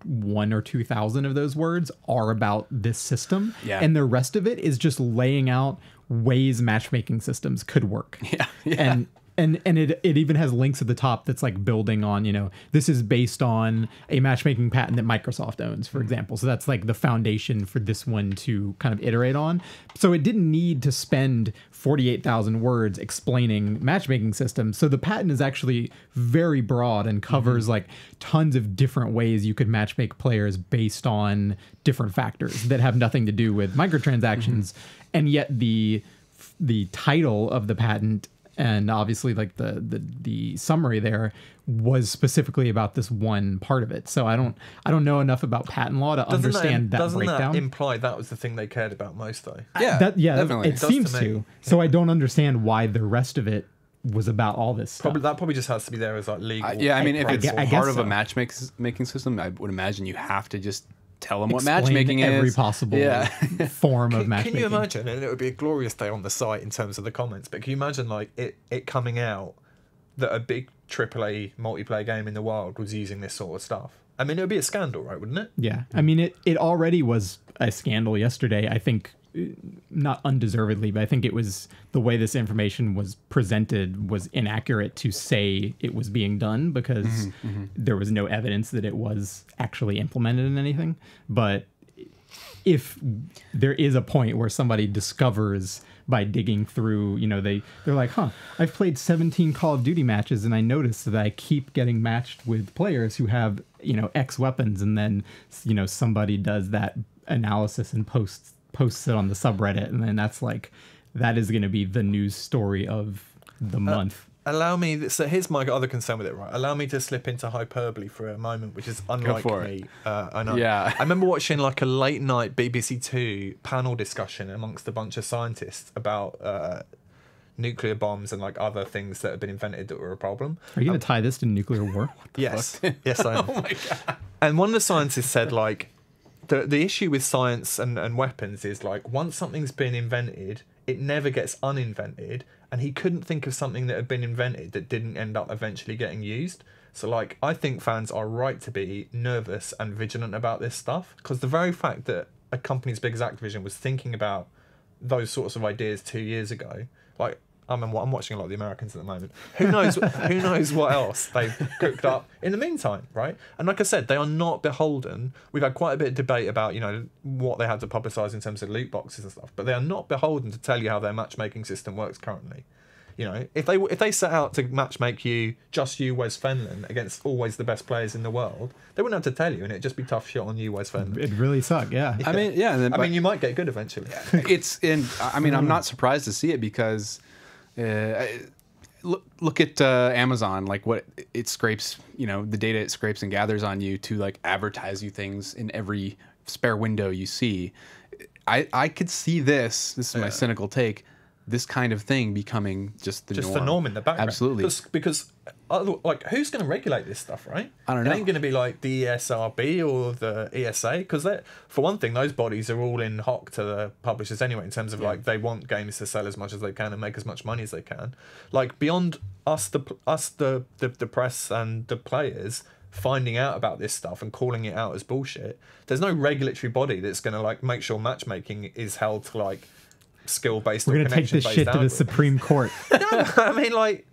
1 or 2,000 of those words are about this system. Yeah. And the rest of it is just laying out ways matchmaking systems could work. Yeah. And it even has links at the top that's like building on, this is based on a matchmaking patent that Microsoft owns, for example. So that's like the foundation for this one to kind of iterate on. So it didn't need to spend 48,000 words explaining matchmaking systems. So the patent is actually very broad and covers like tons of different ways you could matchmake players based on different factors that have nothing to do with microtransactions. And yet the title of the patent and obviously like the summary there was specifically about this one part of it. So I don't know enough about patent law to understand that doesn't breakdown. That imply that was the thing they cared about most though? Yeah, definitely. It seems to. So I don't understand why the rest of it was about all this stuff. That probably just has to be there as like legal. I mean, if it's I guess part of so. a matchmaking system, I would imagine you have to just tell them what Explain matchmaking is. every possible form of matchmaking. Can you imagine? And it would be a glorious day on the site in terms of the comments. But can you imagine like it coming out that a big AAA multiplayer game in the world was using this sort of stuff? I mean, it would be a scandal, right? Wouldn't it? Yeah. I mean, it already was a scandal yesterday. I think not undeservedly, but I think it was the way this information was presented was inaccurate to say it was being done because there was no evidence that it was actually implemented in anything. But if there is a point where somebody discovers by digging through, they're like, I've played 17 Call of Duty matches and I noticed that I keep getting matched with players who have, X weapons. And then, somebody does that analysis and posts it on the subreddit. And then that is going to be the news story of the month. So here's my other concern with it, right? Allow me to slip into hyperbole for a moment, which is unlike me. I know. Yeah. I remember watching like a late night BBC Two panel discussion amongst a bunch of scientists about nuclear bombs and like other things that have been invented that were a problem. Are you going to tie this to nuclear war? Yes. Yes, I am. Oh my God. And one of the scientists said like, the issue with science and weapons is like once something's been invented, it never gets uninvented. And he couldn't think of something that had been invented that didn't end up eventually getting used. So like I think fans are right to be nervous and vigilant about this stuff because the very fact that a company as big as Activision was thinking about those sorts of ideas 2 years ago, like I'm watching a lot of the Americans at the moment. Who knows what else they've cooked up in the meantime, right? And like I said, they are not beholden. We've had quite a bit of debate about, what they have to publicise in terms of loot boxes and stuff, but they are not beholden to tell you how their matchmaking system works currently. If they set out to matchmake you, Wes Fenlon, against always the best players in the world, they wouldn't have to tell you, and it'd just be tough shit on you, Wes Fenlon. It really sucked, yeah. I mean, yeah. I mean, you might get good eventually. I'm not surprised to see it because look at Amazon, like what it scrapes, the data it scrapes and gathers on you to like advertise you things in every spare window you see. I could see this is my cynical take, this kind of thing becoming just the norm in the background. Absolutely. Because like who's going to regulate this stuff, right? I don't know. It ain't going to be like the ESRB or the ESA because for one thing, those bodies are all in hock to the publishers anyway in terms of like they want games to sell as much as they can and make as much money as they can. Like beyond us the press and the players finding out about this stuff and calling it out as bullshit, there's no regulatory body that's going to like make sure matchmaking is held to like skill-based. We're going to take this shit to the Supreme Court. No, I mean, like,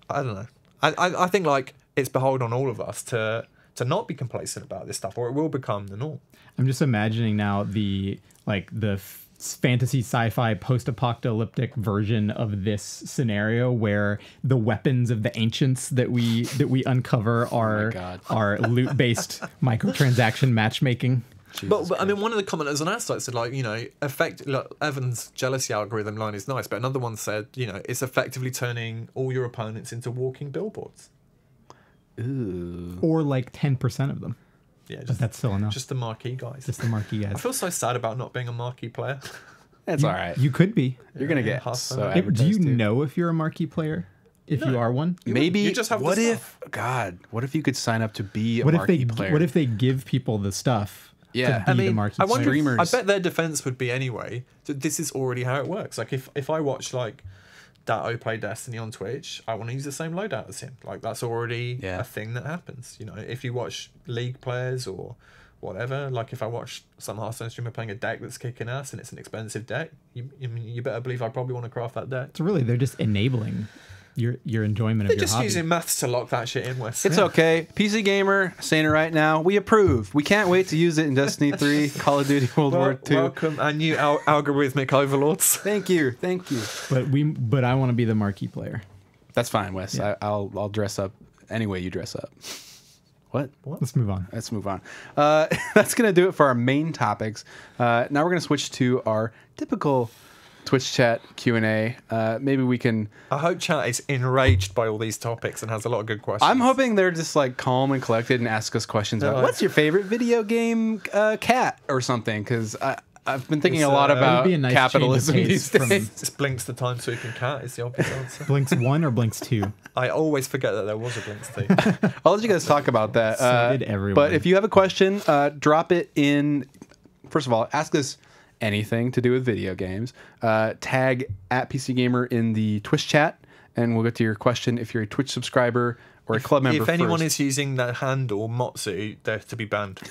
I don't know. I think like it's beholden on all of us to not be complacent about this stuff, or it will become the norm. I'm just imagining now the fantasy sci-fi post-apocalyptic version of this scenario where the weapons of the ancients that we uncover are loot-based microtransaction matchmaking. But I mean, one of the commenters on our site said, like, Evan's jealousy algorithm line is nice, but another one said, it's effectively turning all your opponents into walking billboards. Ooh. Or like 10% of them. Yeah, but that's still enough. Just the marquee guys. Just the marquee guys. I feel so sad about not being a marquee player. It's all right. You could be. You're gonna get half so of it. Do you advertised to. know if you're a marquee player? If you are one? Maybe you just have the what if stuff. God? What if you could sign up to be a What if marquee they player? what if they give people the stuff Yeah. to be the marquee I wonder. player? Streamers. I bet their defense would be anyway. That this is already how it works. Like if I watch like Datto play Destiny on Twitch, I want to use the same loadout as him. Like that's already a thing that happens. You know, if you watch League players or whatever, like if I watch some Hearthstone streamer playing a deck that's kicking ass and it's an expensive deck, you better believe I probably want to craft that deck. So really, they're just enabling your enjoyment of They're your just hobby. using maths to lock that shit in, Wes. It's okay. PC Gamer, saying it right now. We approve. We can't wait to use it in Destiny 3, Call of Duty World War 2. Welcome, our new algorithmic overlords. Thank you. Thank you. But I want to be the marquee player. That's fine, Wes. Yeah. I'll dress up any way you dress up. What? Let's move on. Let's move on. That's going to do it for our main topics. Now we're going to switch to our typical Twitch chat Q&A. Maybe we can... I hope chat is enraged by all these topics and has a lot of good questions. I'm hoping they're just like calm and collected and ask us questions about like- what's your favorite video game cat or something, because I've been thinking It's, a lot it would about be a nice capitalism change of these pace from- days. It's Blinks the Time Sweeping Cat is the obvious answer. Blinks 1 or Blinks 2? I always forget that there was a Blinks 2. I'll let you guys talk about that. So did everyone. But if you have a question, drop it in. First of all, ask us anything to do with video games. Tag at PC Gamer in the Twitch chat, and we'll get to your question if you're a Twitch subscriber or a club member. If anyone first. is using that handle, Mozû, they're to be banned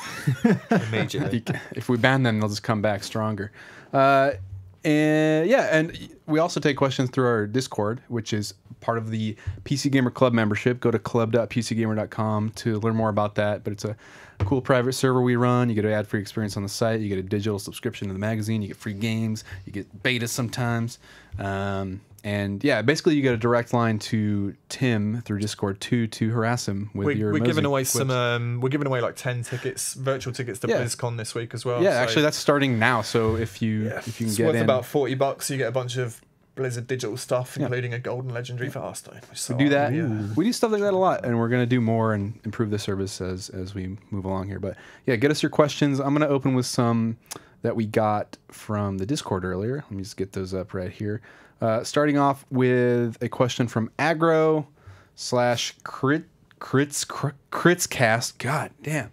immediately. If we ban them, they'll just come back stronger. And we also take questions through our Discord, which is part of the PC Gamer Club membership. Go to club.pcgamer.com to learn more about that. But it's a cool private server we run. You get an ad-free experience on the site. You get a digital subscription to the magazine. You get free games. You get betas sometimes. And yeah, basically you get a direct line to Tim through Discord to harass him with your We're giving Mozû away quips. some. We're giving away like 10 tickets, virtual tickets to Yeah. BlizzCon this week as well. Yeah, so actually that's starting now. So if you can it's get worth in, about $40. You get a bunch of Blizzard digital stuff, including a golden legendary for Hearthstone. we do that. We do stuff like that a lot, and we're gonna do more and improve the service as we move along here. But yeah, get us your questions. I'm gonna open with some that we got from the Discord earlier. Let me just get those up right here. Starting off with a question from Agro / Critscast. God damn.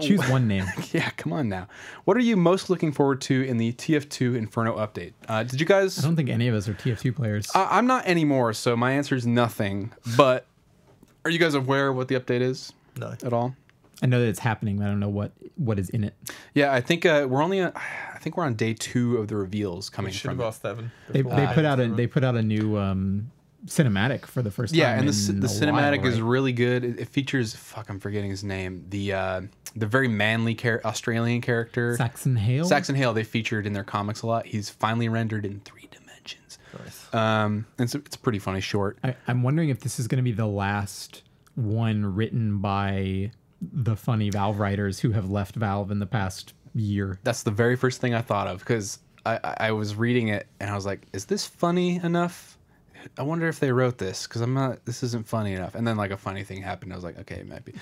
Choose one name. Yeah, come on now. What are you most looking forward to in the TF2 Inferno update? Did you guys... I don't think any of us are TF2 players. I'm not anymore, so my answer is nothing. But are you guys aware of what the update is? No. At all? I know that it's happening, but I don't know what is in it. Yeah, I think we're on day 2 of the reveals coming Should from have it. asked Evan. They before. put out a new cinematic for the first time. Yeah, and the in a cinematic while, is right? really good. It features I'm forgetting his name. The very manly Australian character Saxon Hale. Saxon Hale. They featured in their comics a lot. He's finally rendered in 3 dimensions. Nice. And so it's a pretty funny short. I'm wondering if this is going to be the last one written by the funny Valve writers who have left Valve in the past year. That's the very first thing I thought of, because I was reading it and I was like, is this funny enough? I wonder if they wrote this, because this isn't funny enough. And then like a funny thing happened. I was like, okay, it might be.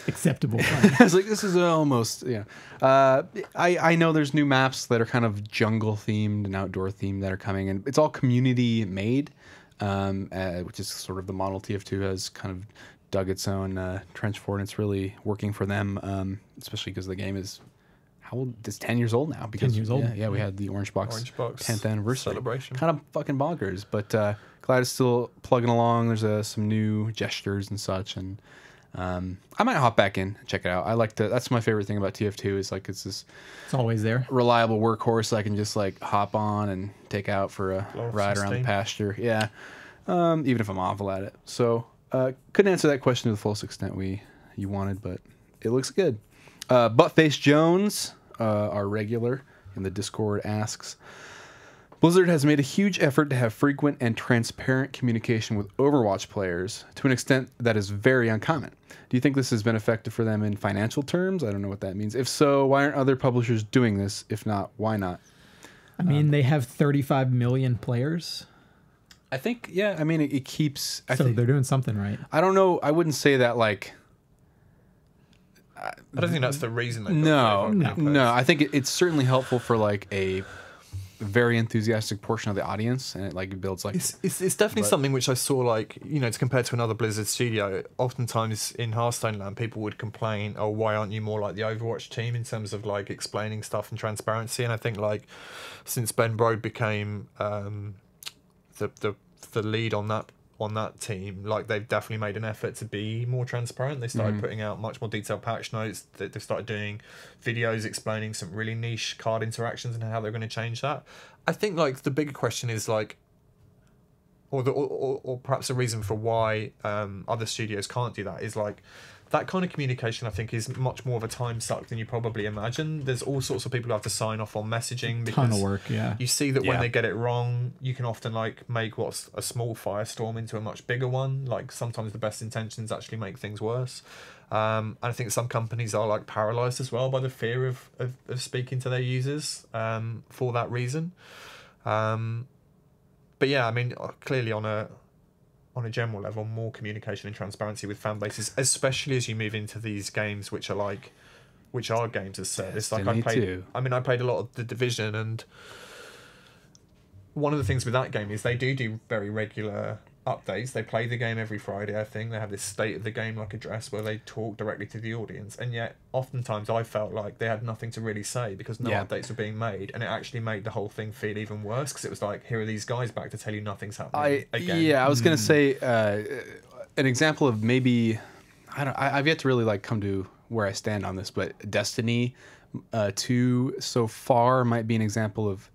Acceptable. Funny. I was like, this is almost, I know there's new maps that are kind of jungle themed and outdoor themed that are coming, and it's all community made, which is sort of the model TF2 has kind of dug its own trench for, and it's really working for them, especially because the game is, how old? It's 10 years old now. Because 10 years old. Yeah, we had the Orange Box 10th anniversary celebration. Kind of fucking bonkers, but glad it's still plugging along. There's some new gestures and such, and I might hop back in and check it out. I like to. That's my favorite thing about TF2 is like it's this It's always there. reliable workhorse I can just like hop on and take out for a Blow off ride some around the steam. pasture. Yeah, even if I'm awful at it. So couldn't answer that question to the fullest extent you wanted, but it looks good. Buttface Jones, our regular in the Discord, asks, Blizzard has made a huge effort to have frequent and transparent communication with Overwatch players to an extent that is very uncommon. Do you think this has been effective for them in financial terms? I don't know what that means. If so, why aren't other publishers doing this? If not, why not? I mean, they have 35 million players, I think, yeah, I mean, it keeps... so they're doing something right. I don't know. I wouldn't say that like... I don't think that's the reason. No. I think it's certainly helpful for like a very enthusiastic portion of the audience, and it like builds like it's definitely something which I saw, like, you know, to compare to another Blizzard studio. Oftentimes in Hearthstone land, people would complain, oh, why aren't you more like the Overwatch team in terms of like explaining stuff and transparency? And I think like since Ben Brode became the lead on that team, like they've definitely made an effort to be more transparent. They started putting out much more detailed patch notes. They've started doing videos explaining some really niche card interactions and how they're going to change that. I think like the bigger question is like, or perhaps a reason for why other studios can't do that is like that kind of communication. I think is much more of a time suck than you probably imagine. There's all sorts of people who have to sign off on messaging because ton of work. Yeah, you see that when they get it wrong, you can often like make what's a small firestorm into a much bigger one. Like sometimes the best intentions actually make things worse. And I think some companies are like paralyzed as well by the fear of speaking to their users for that reason. But yeah, I mean, clearly on a general level, more communication and transparency with fan bases, especially as you move into these games which are games as service. Like I played a lot of The Division, and one of the things with that game is they do very regular updates. They play the game every Friday, I think. They have this state of the game like address where they talk directly to the audience, and yet oftentimes I felt like they had nothing to really say because no updates were being made, and it actually made the whole thing feel even worse because it was like, here are these guys back to tell you nothing's happening again. I was gonna say an example of maybe I've yet to really like come to where I stand on this, but Destiny 2 so far might be an example of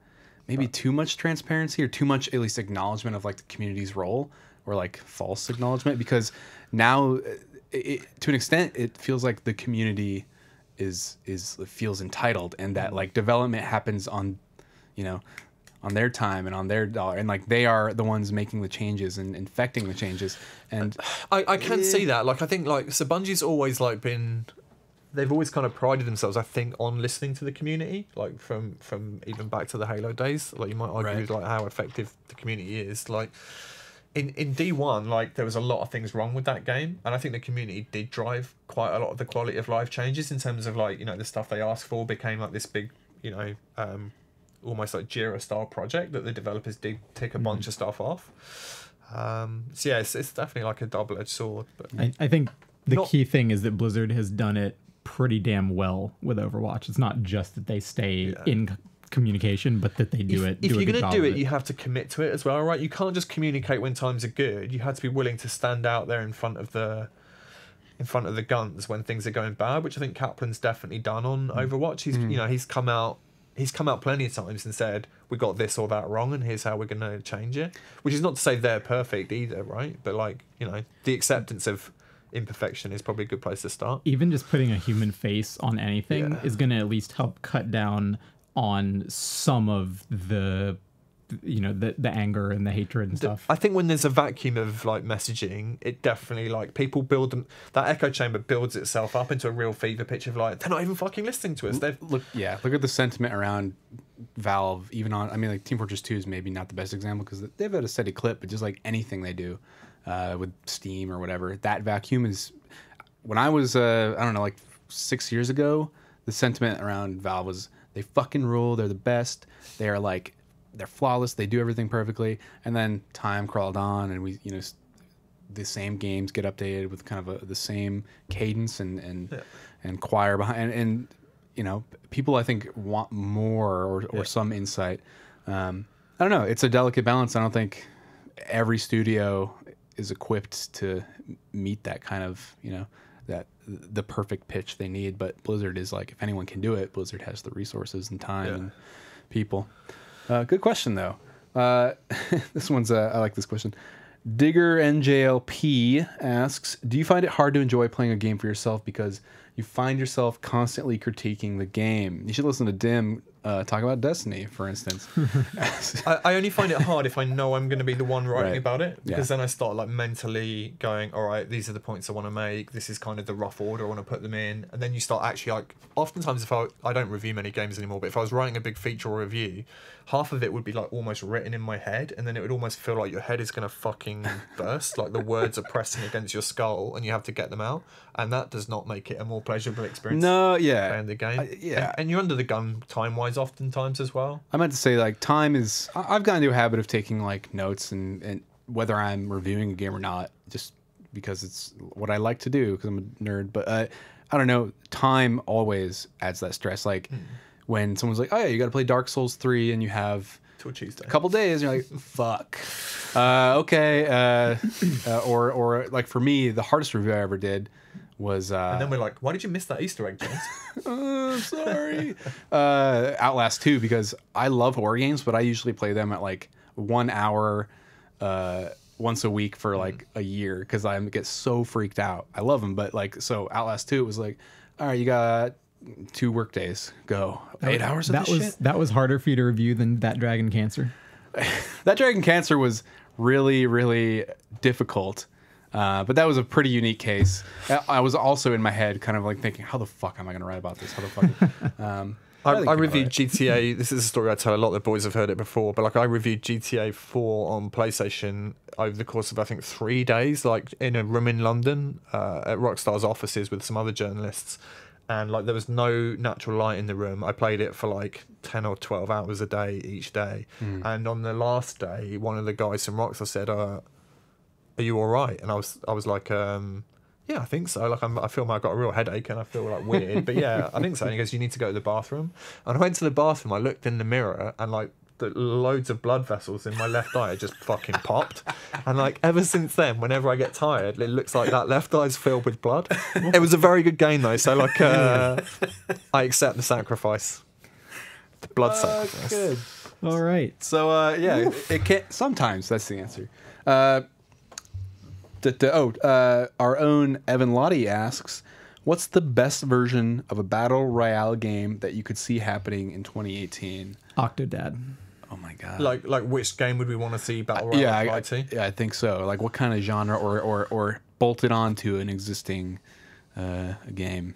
maybe too much transparency or too much at least acknowledgement of like the community's role, or like false acknowledgement, because now to an extent it feels like the community feels entitled, and that like development happens on, you know, on their time and on their dollar, and like they are the ones making the changes and infecting the changes. And I can see that. Like I think like so Bungie's always like been, they've always kind of prided themselves, I think, on listening to the community, like from even back to the Halo days. Like you might argue with like how effective the community is. Like in D1, like there was a lot of things wrong with that game, and I think the community did drive quite a lot of the quality of life changes in terms of like, you know, the stuff they asked for became like this big, you know, almost like Jira style project that the developers did tick a bunch of stuff off. So yeah, it's definitely like a double-edged sword. But I think the key thing is that Blizzard has done it pretty damn well with Overwatch. It's not just that they stay in communication, but that they do it. If you're going to do it, you have to commit to it as well, right? You can't just communicate when times are good. You have to be willing to stand out there in front of the guns when things are going bad, which I think Kaplan's definitely done on Overwatch. He's you know, he's come out plenty of times and said, we got this or that wrong and here's how we're going to change it, which is not to say they're perfect either, right? But like, you know, the acceptance of imperfection is probably a good place to start. Even just putting a human face on anything is going to at least help cut down on some of the, you know, the anger and the hatred and stuff. I think when there's a vacuum of like messaging, it definitely like people build them, that echo chamber builds itself up into a real fever pitch of like, they're not even fucking listening to us. Look at the sentiment around Valve, even on, I mean, like Team Fortress 2 is maybe not the best example because they've had a steady clip, but just like anything they do with Steam or whatever, that vacuum is, when I was I don't know, like 6 years ago, the sentiment around Valve was, they fucking rule, they're the best, they are like, they're flawless, they do everything perfectly. And then time crawled on, and we, you know, the same games get updated with kind of the same cadence and choir behind, and you know, people I think want more or some insight. I don't know, it's a delicate balance. I don't think every studio is equipped to meet that kind of, you know, that the perfect pitch they need, but Blizzard is like, if anyone can do it, Blizzard has the resources and time and people. Good question though. This one's I like this question. Digger NJLP asks, do you find it hard to enjoy playing a game for yourself because you find yourself constantly critiquing the game? You should listen to Dim talk about Destiny, for instance. I only find it hard if I know I'm going to be the one writing about it, because then I start like mentally going, all right, these are the points I want to make, this is kind of the rough order I want to put them in, and then you start actually like, oftentimes if I don't review many games anymore, but if I was writing a big feature or review, half of it would be like almost written in my head, and then it would almost feel like your head is going to fucking burst, like the words are pressing against your skull and you have to get them out, and that does not make it a more pleasurable experience. No, playing the game. And you're under the gun time-wise eyes oftentimes as well. I meant to say, like, time is... I've gotten into a habit of taking, like, notes and whether I'm reviewing a game or not, just because it's what I like to do, because I'm a nerd. But I don't know, time always adds that stress. Like, when someone's like, oh, yeah, you got to play Dark Souls 3, and you have... Till Tuesday. A couple days, and you're like, fuck. Okay. Or, like, for me, the hardest review I ever did was... and then we're like, why did you miss that Easter egg, James? Sorry. Outlast 2, because I love horror games, but I usually play them at like 1 hour once a week for like a year, because I get so freaked out. I love them, but like, so Outlast 2, it was like, all right, you got 2 work days, go. 8 hours of this shit? That was harder for you to review than that Dragon Cancer. That Dragon Cancer was really, really difficult. But that was a pretty unique case. I was also in my head kind of like thinking, how the fuck am I going to write about this? How the fuck? I reviewed GTA. This is a story I tell a lot of the boys have heard it before, but like I reviewed GTA 4 on PlayStation over the course of I think 3 days, like in a room in London at Rockstar's offices with some other journalists, and like there was no natural light in the room. I played it for like 10 or 12 hours a day each day, and on the last day, one of the guys from Rockstar said, "Are you all right?" And I was like, yeah, I think so. Like I feel like I've got a real headache and I feel like weird, but yeah, I think so. And he goes, you need to go to the bathroom. And I went to the bathroom. I looked in the mirror and like the loads of blood vessels in my left eye just fucking popped. And like ever since then, whenever I get tired, it looks like that left eye's filled with blood. It was a very good game though. So like, I accept the sacrifice, the blood sacrifice. Good. All right. So yeah, it can't. Sometimes that's the answer. Our own Evan Lottie asks, what's the best version of a battle royale game that you could see happening in 2018? Octodad. Oh my god! Like which game would we want to see battle royale apply to? Yeah, I think so. Like what kind of genre or bolted onto an existing game?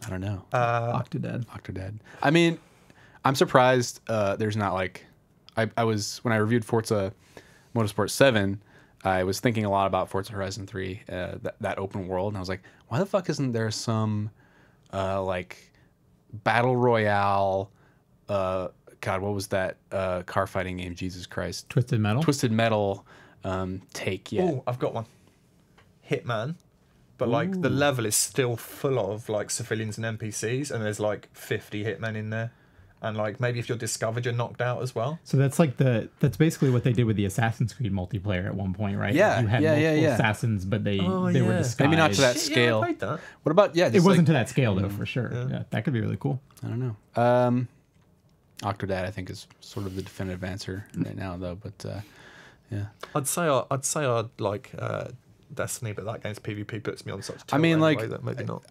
I don't know. Octodad. I mean, I'm surprised there's not like I was when I reviewed Forza Motorsport 7. I was thinking a lot about Forza Horizon 3, that open world, and I was like, why the fuck isn't there some like battle royale? God, what was that car fighting game? Jesus Christ, Twisted Metal take yet? Oh, I've got one. Hitman, but like the level is still full of like civilians and NPCs, and there's like 50 hitmen in there. And like maybe if you're discovered, you're knocked out as well. So that's like that's basically what they did with the Assassin's Creed multiplayer at one point, right? Yeah, you had multiple assassins, but they were disguised. Maybe not to that scale. Yeah, I played that. What about it wasn't to that scale though, for sure. Yeah, that could be really cool. I don't know. Octodad, I think, is sort of the definitive answer right now, though. But yeah, I'd say I'd like Destiny, but that game's PvP puts me on such. I mean, anyway, like that maybe not.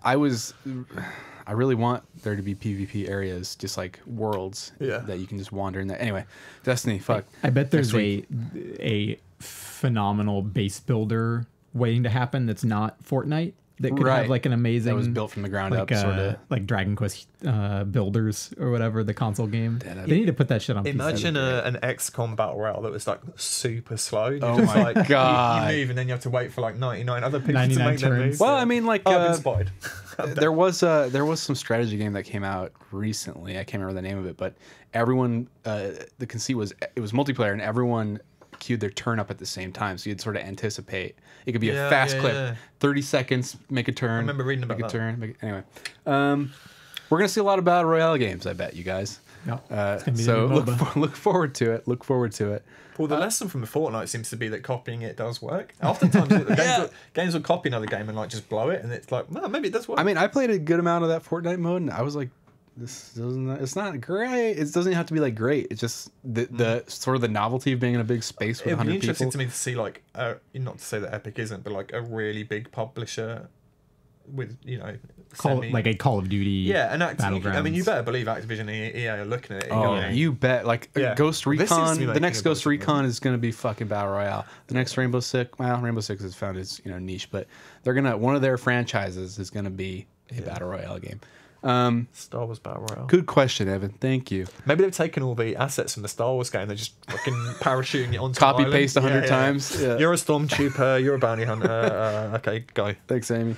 I really want there to be PvP areas, just like worlds that you can just wander in. There. Anyway, Destiny, fuck. I bet there's a phenomenal base builder waiting to happen that's not Fortnite. That could have like an amazing that was built from the ground up, sort of like Dragon Quest Builders or whatever, the console game. They need to put that shit on. Imagine an XCOM battle royale that was like super slow. Oh my god! You move and then you have to wait for like 99 other people to make their move. Well, I mean, like I've been spotted. there was some strategy game that came out recently. I can't remember the name of it, but everyone the conceit was it was multiplayer and everyone queued their turn up at the same time, so you'd sort of anticipate. It could be a fast clip, 30 seconds, make a turn. I remember reading about that. Turn. Anyway, we're gonna see a lot of battle royale games, I bet you guys. Yeah. So look forward to it. Look forward to it. Well, the lesson from the Fortnite seems to be that copying it does work. Oftentimes, games will copy another game and like just blow it, and it's like, well, maybe it does work. I mean, I played a good amount of that Fortnite mode, and I was like, it's not great. It doesn't have to be like great. It's just the sort of the novelty of being in a big space with 100 people. It'd be interesting to me to see like not to say that Epic isn't, but like a really big publisher with like a Call of Duty. Yeah, and Battlegrounds. I mean, you better believe Activision and EA are looking at it. Oh, you bet. Like Ghost Recon. The next Ghost Recon is going to be fucking battle royale. The next Rainbow Six. Well, Rainbow Six has found its niche, but they're gonna one of their franchises is gonna be a battle royale game. Star Wars Battle Royale. Good question, Evan. Thank you. Maybe they've taken all the assets from the Star Wars game. They're just fucking parachuting it onto copy an paste 100 times. Yeah. You're a stormtrooper. You're a bounty hunter. Okay, go. Thanks, Amy.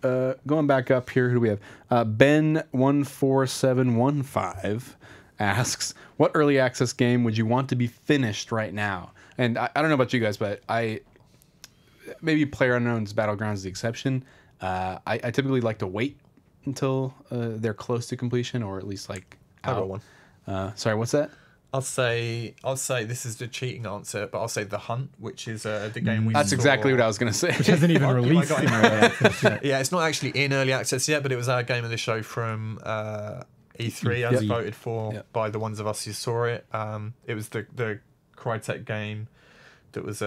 going back up here, who do we have? Ben14715 asks, what early access game would you want to be finished right now? And I don't know about you guys, but maybe PlayerUnknown's Battlegrounds is the exception. I typically like to wait until they're close to completion, or at least like I out. got one. Sorry, what's that? I'll say this is the cheating answer, but I'll say The Hunt, which is the game we That's saw. exactly what I was going to say. Which hasn't even released in early access yet. Yeah, it's not actually in early access yet, but it was our game of the show from E3 as voted for by the ones of us who saw it. It was the Crytek game that was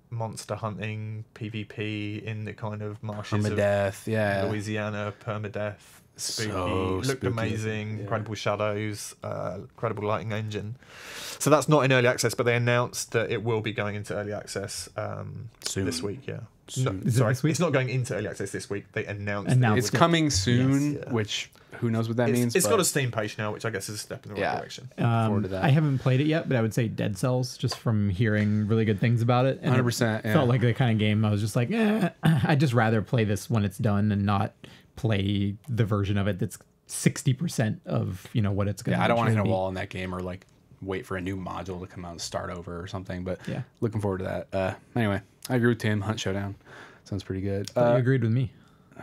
monster hunting PvP in the kind of marshes Permadeath, of Louisiana, permadeath. Spooky, looked spooky. Amazing, incredible shadows, incredible lighting engine. So that's not in early access, but they announced that it will be going into early access Soon. this week. Yeah, Soon. Is it sorry, this week? it's not going into early access this week. They announced It's coming soon, Yes, yeah. which who knows what that means. It's but got a Steam page now, which I guess is a step in the right direction. forward to that. I haven't played it yet, but I would say Dead Cells, just from hearing really good things about it. And 100%. it felt like the kind of game I was just like, I'd just rather play this when it's done and not play the version of it that's 60% of what it's going to be. I don't want to hit a wall in that game or like wait for a new module to come out and start over or something. But Yeah. looking forward to that. Anyway, I agree with Tim. Hunt Showdown sounds pretty good. You agreed with me.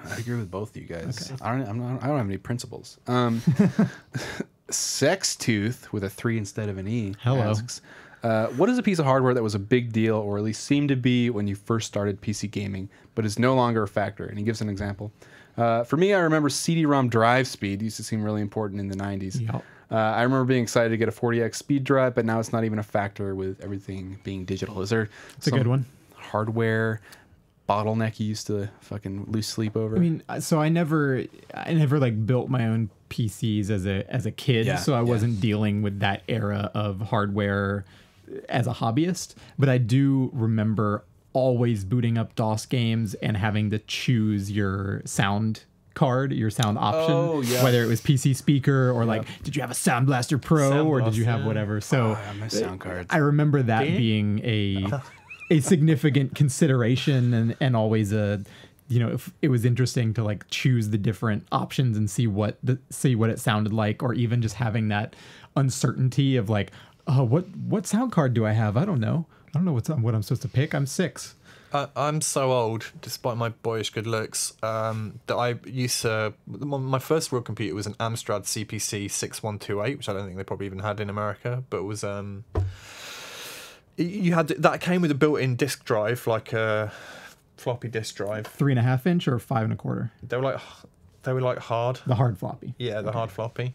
I agree with both of you guys. Okay. I don't have any principles. Sextooth with a 3 instead of an E. Hello. Asks, what is a piece of hardware that was a big deal, or at least seemed to be when you first started PC gaming, but is no longer a factor? And he gives an example. For me, I remember CD-ROM drive speed used to seem really important in the 90s. Yep. I remember being excited to get a 40x speed drive, but now it's not even a factor with everything being digital. Is there It's a good one. hardware bottleneck you used to fucking lose sleep over? I mean, so I never like built my own PCs as a kid, Yeah, so I wasn't dealing with that era of hardware as a hobbyist. But I do remember always booting up DOS games and having to choose your sound card, your sound option, Oh, yeah. whether it was PC speaker or like, did you have a Sound Blaster Pro Sound or did you have Blaster. whatever? So I miss sound cards. I remember that being a significant consideration and always a, if it was interesting to like choose the different options and see what it sounded like, or even just having that uncertainty of like, oh, what sound card do I have? I don't know what I'm supposed to pick. I'm 6. I'm so old, despite my boyish good looks, that I used to... My first real computer was an Amstrad CPC 6128, which I don't think they probably even had in America, but it was... You had that came with a built-in disk drive, like a floppy disk drive. 3.5 inch or 5 1/4. They were like hard. The hard floppy, Yeah, the hard floppy.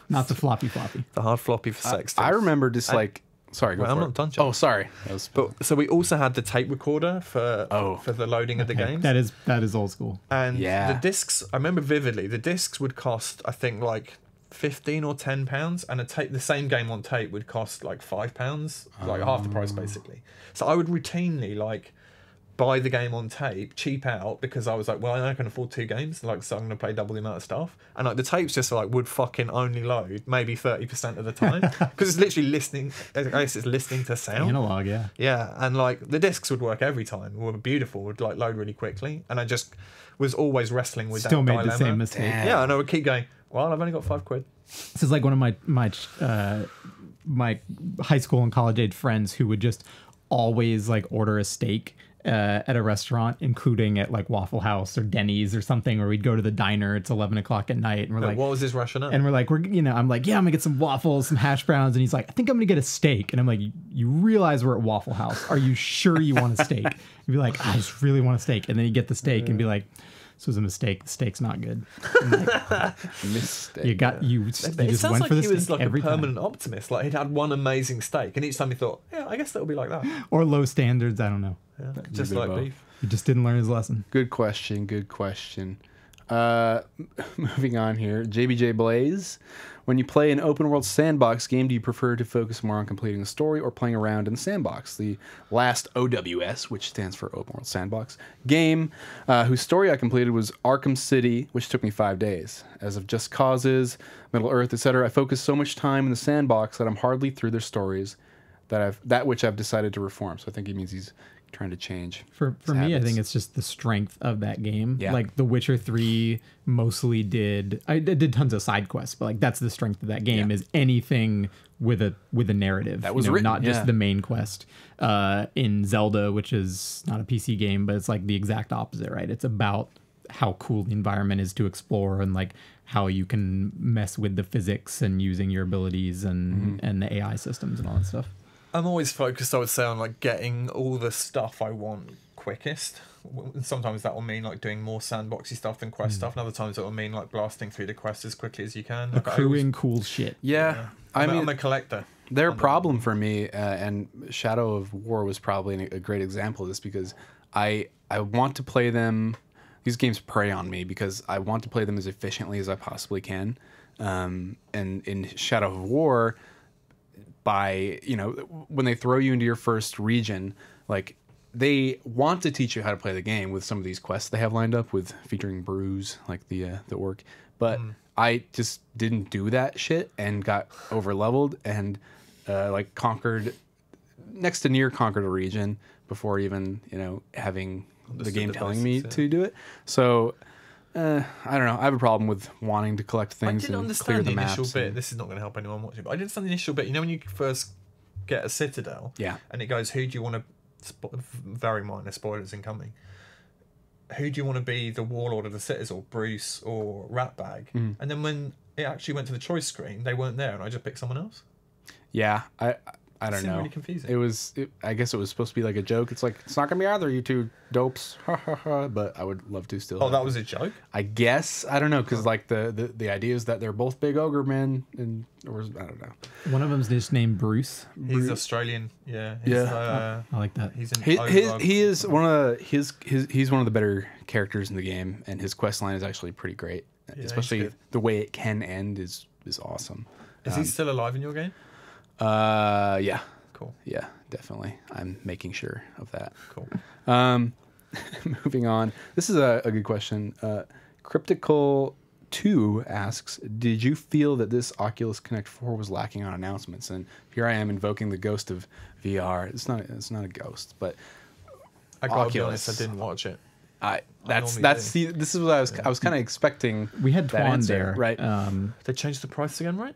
not the floppy. The hard floppy for sex. I remember just sorry, go Well, for I'm it. not done, John. Oh, sorry. That was, But so we also had the tape recorder for the loading of the games. That is old school. And Yeah. the discs, I remember vividly, the discs would cost, I think, like £15 or £10, and the same game on tape would cost like £5, like half the price basically. So I would routinely like buy the game on tape, cheap out, because I was like, well, I can afford 2 games, like, so I'm gonna play double the amount of stuff. And like the tapes just like would fucking only load maybe 30% of the time, because it's literally listening. I guess it's listening to sound. Analog, yeah. Yeah, and like the discs would work every time, were beautiful, would like load really quickly, and I just was always wrestling with Still that made dilemma. the same mistake. Yeah, and I would keep going, well, I've only got £5. This is like one of my high school and college age friends who would just always like order a steak at a restaurant, including at like Waffle House or Denny's or something, or we'd go to the diner. It's 11 o'clock at night, and we're like, What was his rationale? and we're like, I'm like, yeah, I'm gonna get some waffles, some hash browns, and he's like, I think I'm gonna get a steak, and I'm like, you realize we're at Waffle House? Are you sure you want a steak? You'd be like, I just really want a steak, and then you get the steak and be like, this was a mistake. The steak's not good. mistake. You it just sounds went like for the he steak was like a every time. permanent optimist. Like he'd had one amazing steak, and each time he thought, yeah, I guess that'll be like that. Or low standards. I don't know. Yeah, just bit of like both. beef. He just didn't learn his lesson. Good question. Good question. Moving on here. JBJ Blaze. When you play an open world sandbox game, do you prefer to focus more on completing the story or playing around in the sandbox? The last OWS, which stands for Open World Sandbox, game whose story I completed was Arkham City, which took me 5 days. As of Just Causes, Middle Earth, etc., I focused so much time in the sandbox that I'm hardly through their stories. that which I've decided to reform. So I think he means he's trying to change. For his me, I habits. think it's just the strength of that game. Yeah. Like The Witcher 3 mostly I did tons of side quests, but like that's the strength of that game, is anything with a narrative. That was written, not just yeah. the main quest. In Zelda, which is not a PC game, but it's like the exact opposite, right? It's about how cool the environment is to explore and like how you can mess with the physics and using your abilities and the AI systems and all that stuff. I'm always focused, I would say, on like getting all the stuff I want quickest. Sometimes that will mean like doing more sandboxy stuff than quest stuff, and other times it will mean like blasting through the quest as quickly as you can. Like, Accruing cool shit. Yeah. I'm a collector. Their problem for me, and Shadow of War was probably a great example of this, because I want to play them. These games prey on me because I want to play them as efficiently as I possibly can. And in Shadow of War, when they throw you into your first region, like they want to teach you how to play the game with some of these quests they have lined up with featuring Bruise, like the orc. But I just didn't do that shit and got over leveled and like conquered next to near conquered a region before even having the game telling me to do it. So I don't know. I have a problem with wanting to collect things and clear the maps. Initial bit. This is not going to help anyone watching, but I didn't understand the initial bit. You know, when you first get a citadel, Yeah. and it goes, who do you want to? Very minor spoilers incoming. Who do you want to be the warlord of the citadel, Bruce or Ratbag? And then when it actually went to the choice screen, they weren't there, and I just picked someone else. Yeah, I don't know. Really confusing. I guess it was supposed to be like a joke. It's like, it's not gonna be either, you two dopes. But I would love to still. Oh, that was a joke? I guess, I don't know, because like the idea is that they're both big ogre men, or I don't know. One of them's just named Bruce. He's Australian. Yeah. I like that. He's an He is one of he's one of the better characters in the game, and his quest line is actually pretty great. Especially the way it can end is awesome. Is he still alive in your game? Yeah. Cool. Yeah, definitely. I'm making sure of that. Cool. Moving on. This is a good question. Cryptical 2 asks, did you feel that this Oculus Connect 4 was lacking on announcements? And here I am invoking the ghost of VR. It's not a ghost, but I gotta Oculus. be honest, I didn't watch it. This is what I was kind of expecting. We had that Twan answer, there, right? They changed the price again, right?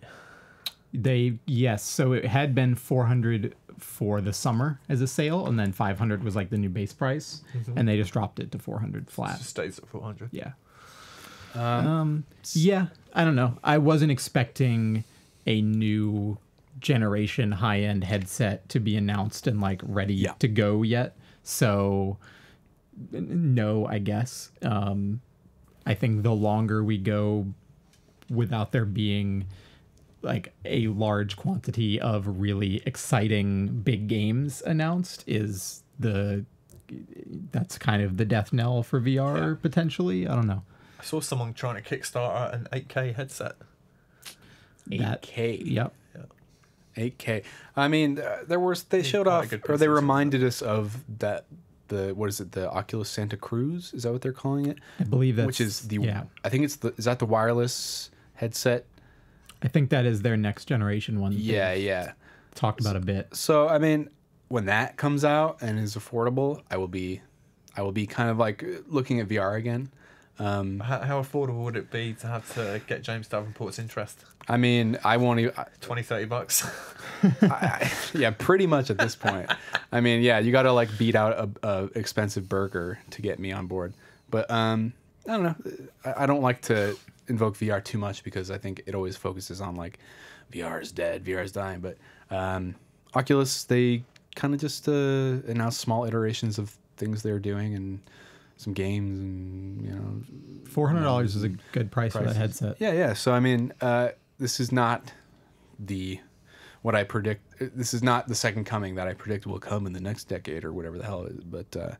Yes. So it had been $400 for the summer as a sale, and then $500 was like the new base price, and they just dropped it to $400 flat. It just stays at 400. Yeah. Yeah. I don't know. I wasn't expecting a new generation high-end headset to be announced and like ready to go yet. So no, I guess. I think the longer we go without there being like a large quantity of really exciting big games announced that's kind of the death knell for VR potentially. I don't know. I saw someone trying to Kickstarter an 8K headset. 8K. Yep. 8K. I mean, they showed off, or they reminded us of that. The Oculus Santa Cruz? Is that what they're calling it? I believe that's... Which is I think is that the wireless headset? I think that is their next generation one. Yeah. Talked about a bit. So, I mean, when that comes out and is affordable, I will be kind of like looking at VR again. How affordable would it be to have to get James Davenport's interest? I mean, I won't even... $20-30. Yeah, pretty much at this point. I mean, yeah, you got to like beat out a expensive burger to get me on board. But I don't know. I don't like to invoke VR too much because I think it always focuses on like VR is dead, VR is dying. But Oculus, they kind of just announced small iterations of things they're doing and some games, and $400 is a good price for that headset. Yeah. So I mean, this is not what I predict. This is not the second coming that I predict will come in the next decade or whatever the hell it is. But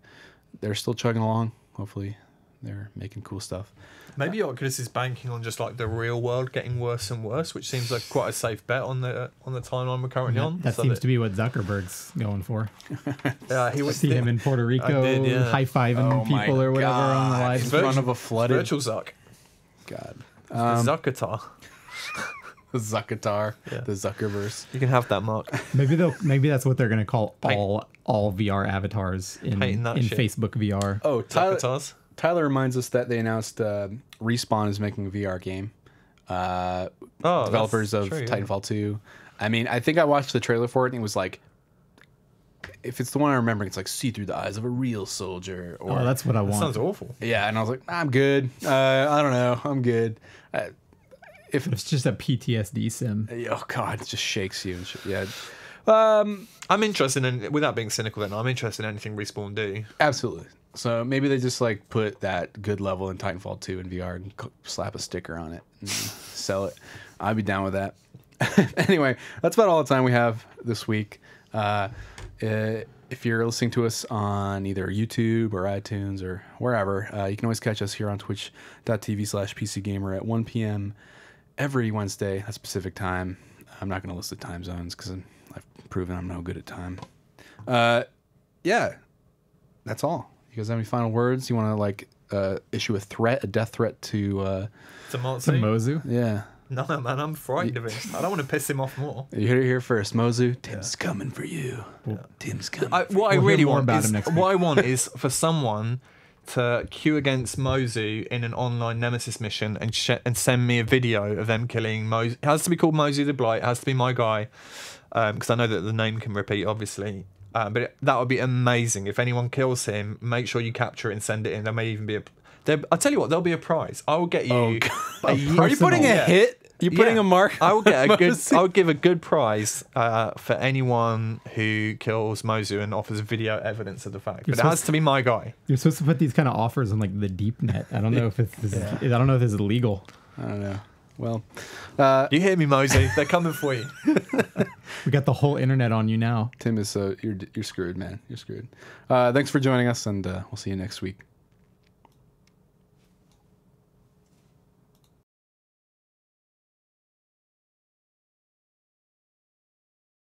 they're still chugging along. Hopefully, they're making cool stuff. Maybe Oculus is banking on just like the real world getting worse and worse, which seems like quite a safe bet on the timeline we're currently on. That seems to be what Zuckerberg's going for. He was see him in Puerto Rico high-fiving people or whatever on the live in front of a flooded virtual Zuck. God. Zuckatar. The Zuckatar, Yeah. the Zuckerverse. You can have that, Mark. Maybe that's what they're gonna call all VR avatars in shit. Facebook VR. Oh, Zuckatars. Tyler reminds us that they announced Respawn is making a VR game. Developers of true, yeah. Titanfall 2. I mean, I think I watched the trailer for it and it was like, if it's the one I remember, it's like see through the eyes of a real soldier. Or, Oh, that's what I That want. sounds awful. yeah, and I was like, I'm good. I don't know. I'm good. If It's just a PTSD sim. oh god, it just shakes you. And yeah, I'm interested in, without being cynical, then I'm interested in anything Respawn do. absolutely. So maybe they just like put that good level in Titanfall 2 in VR and slap a sticker on it and sell it. I'd be down with that. Anyway, that's about all the time we have this week. If you're listening to us on either YouTube or iTunes or wherever, you can always catch us here on twitch.tv/PCGamer at 1 p.m. every Wednesday. That's Pacific time. I'm not going to list the time zones because I've proven I'm no good at time. Yeah, that's all. You guys have any final words? You want to like issue a death threat to To Mozû. yeah. No, man, I'm frightened of him. I don't want to piss him off more. You heard it here first, Mozû. Tim's coming for you. Tim's coming. What I We'll really hear more want about is him next what I want is for someone to queue against Mozû in an online Nemesis mission and send me a video of them killing Mozû. It has to be called Mozû the Blight. It has to be my guy, because I know that the name can repeat, obviously. That would be amazing. If anyone kills him, make sure you capture it and send it in. There may even be I'll tell you what, there'll be a prize. I will get you. Are you putting a hit? You're putting a mark? I will get a good. I will give a good prize for anyone who kills Mozû and offers video evidence of the fact. But it has to be my guy. You're supposed to put these kind of offers on like the deep net. I don't know if I don't know if this is legal. I don't know. Well, You hear me, Mozû? They're coming for you. We got the whole internet on you now. Tim is you're screwed, man. You're screwed. Thanks for joining us, and we'll see you next week.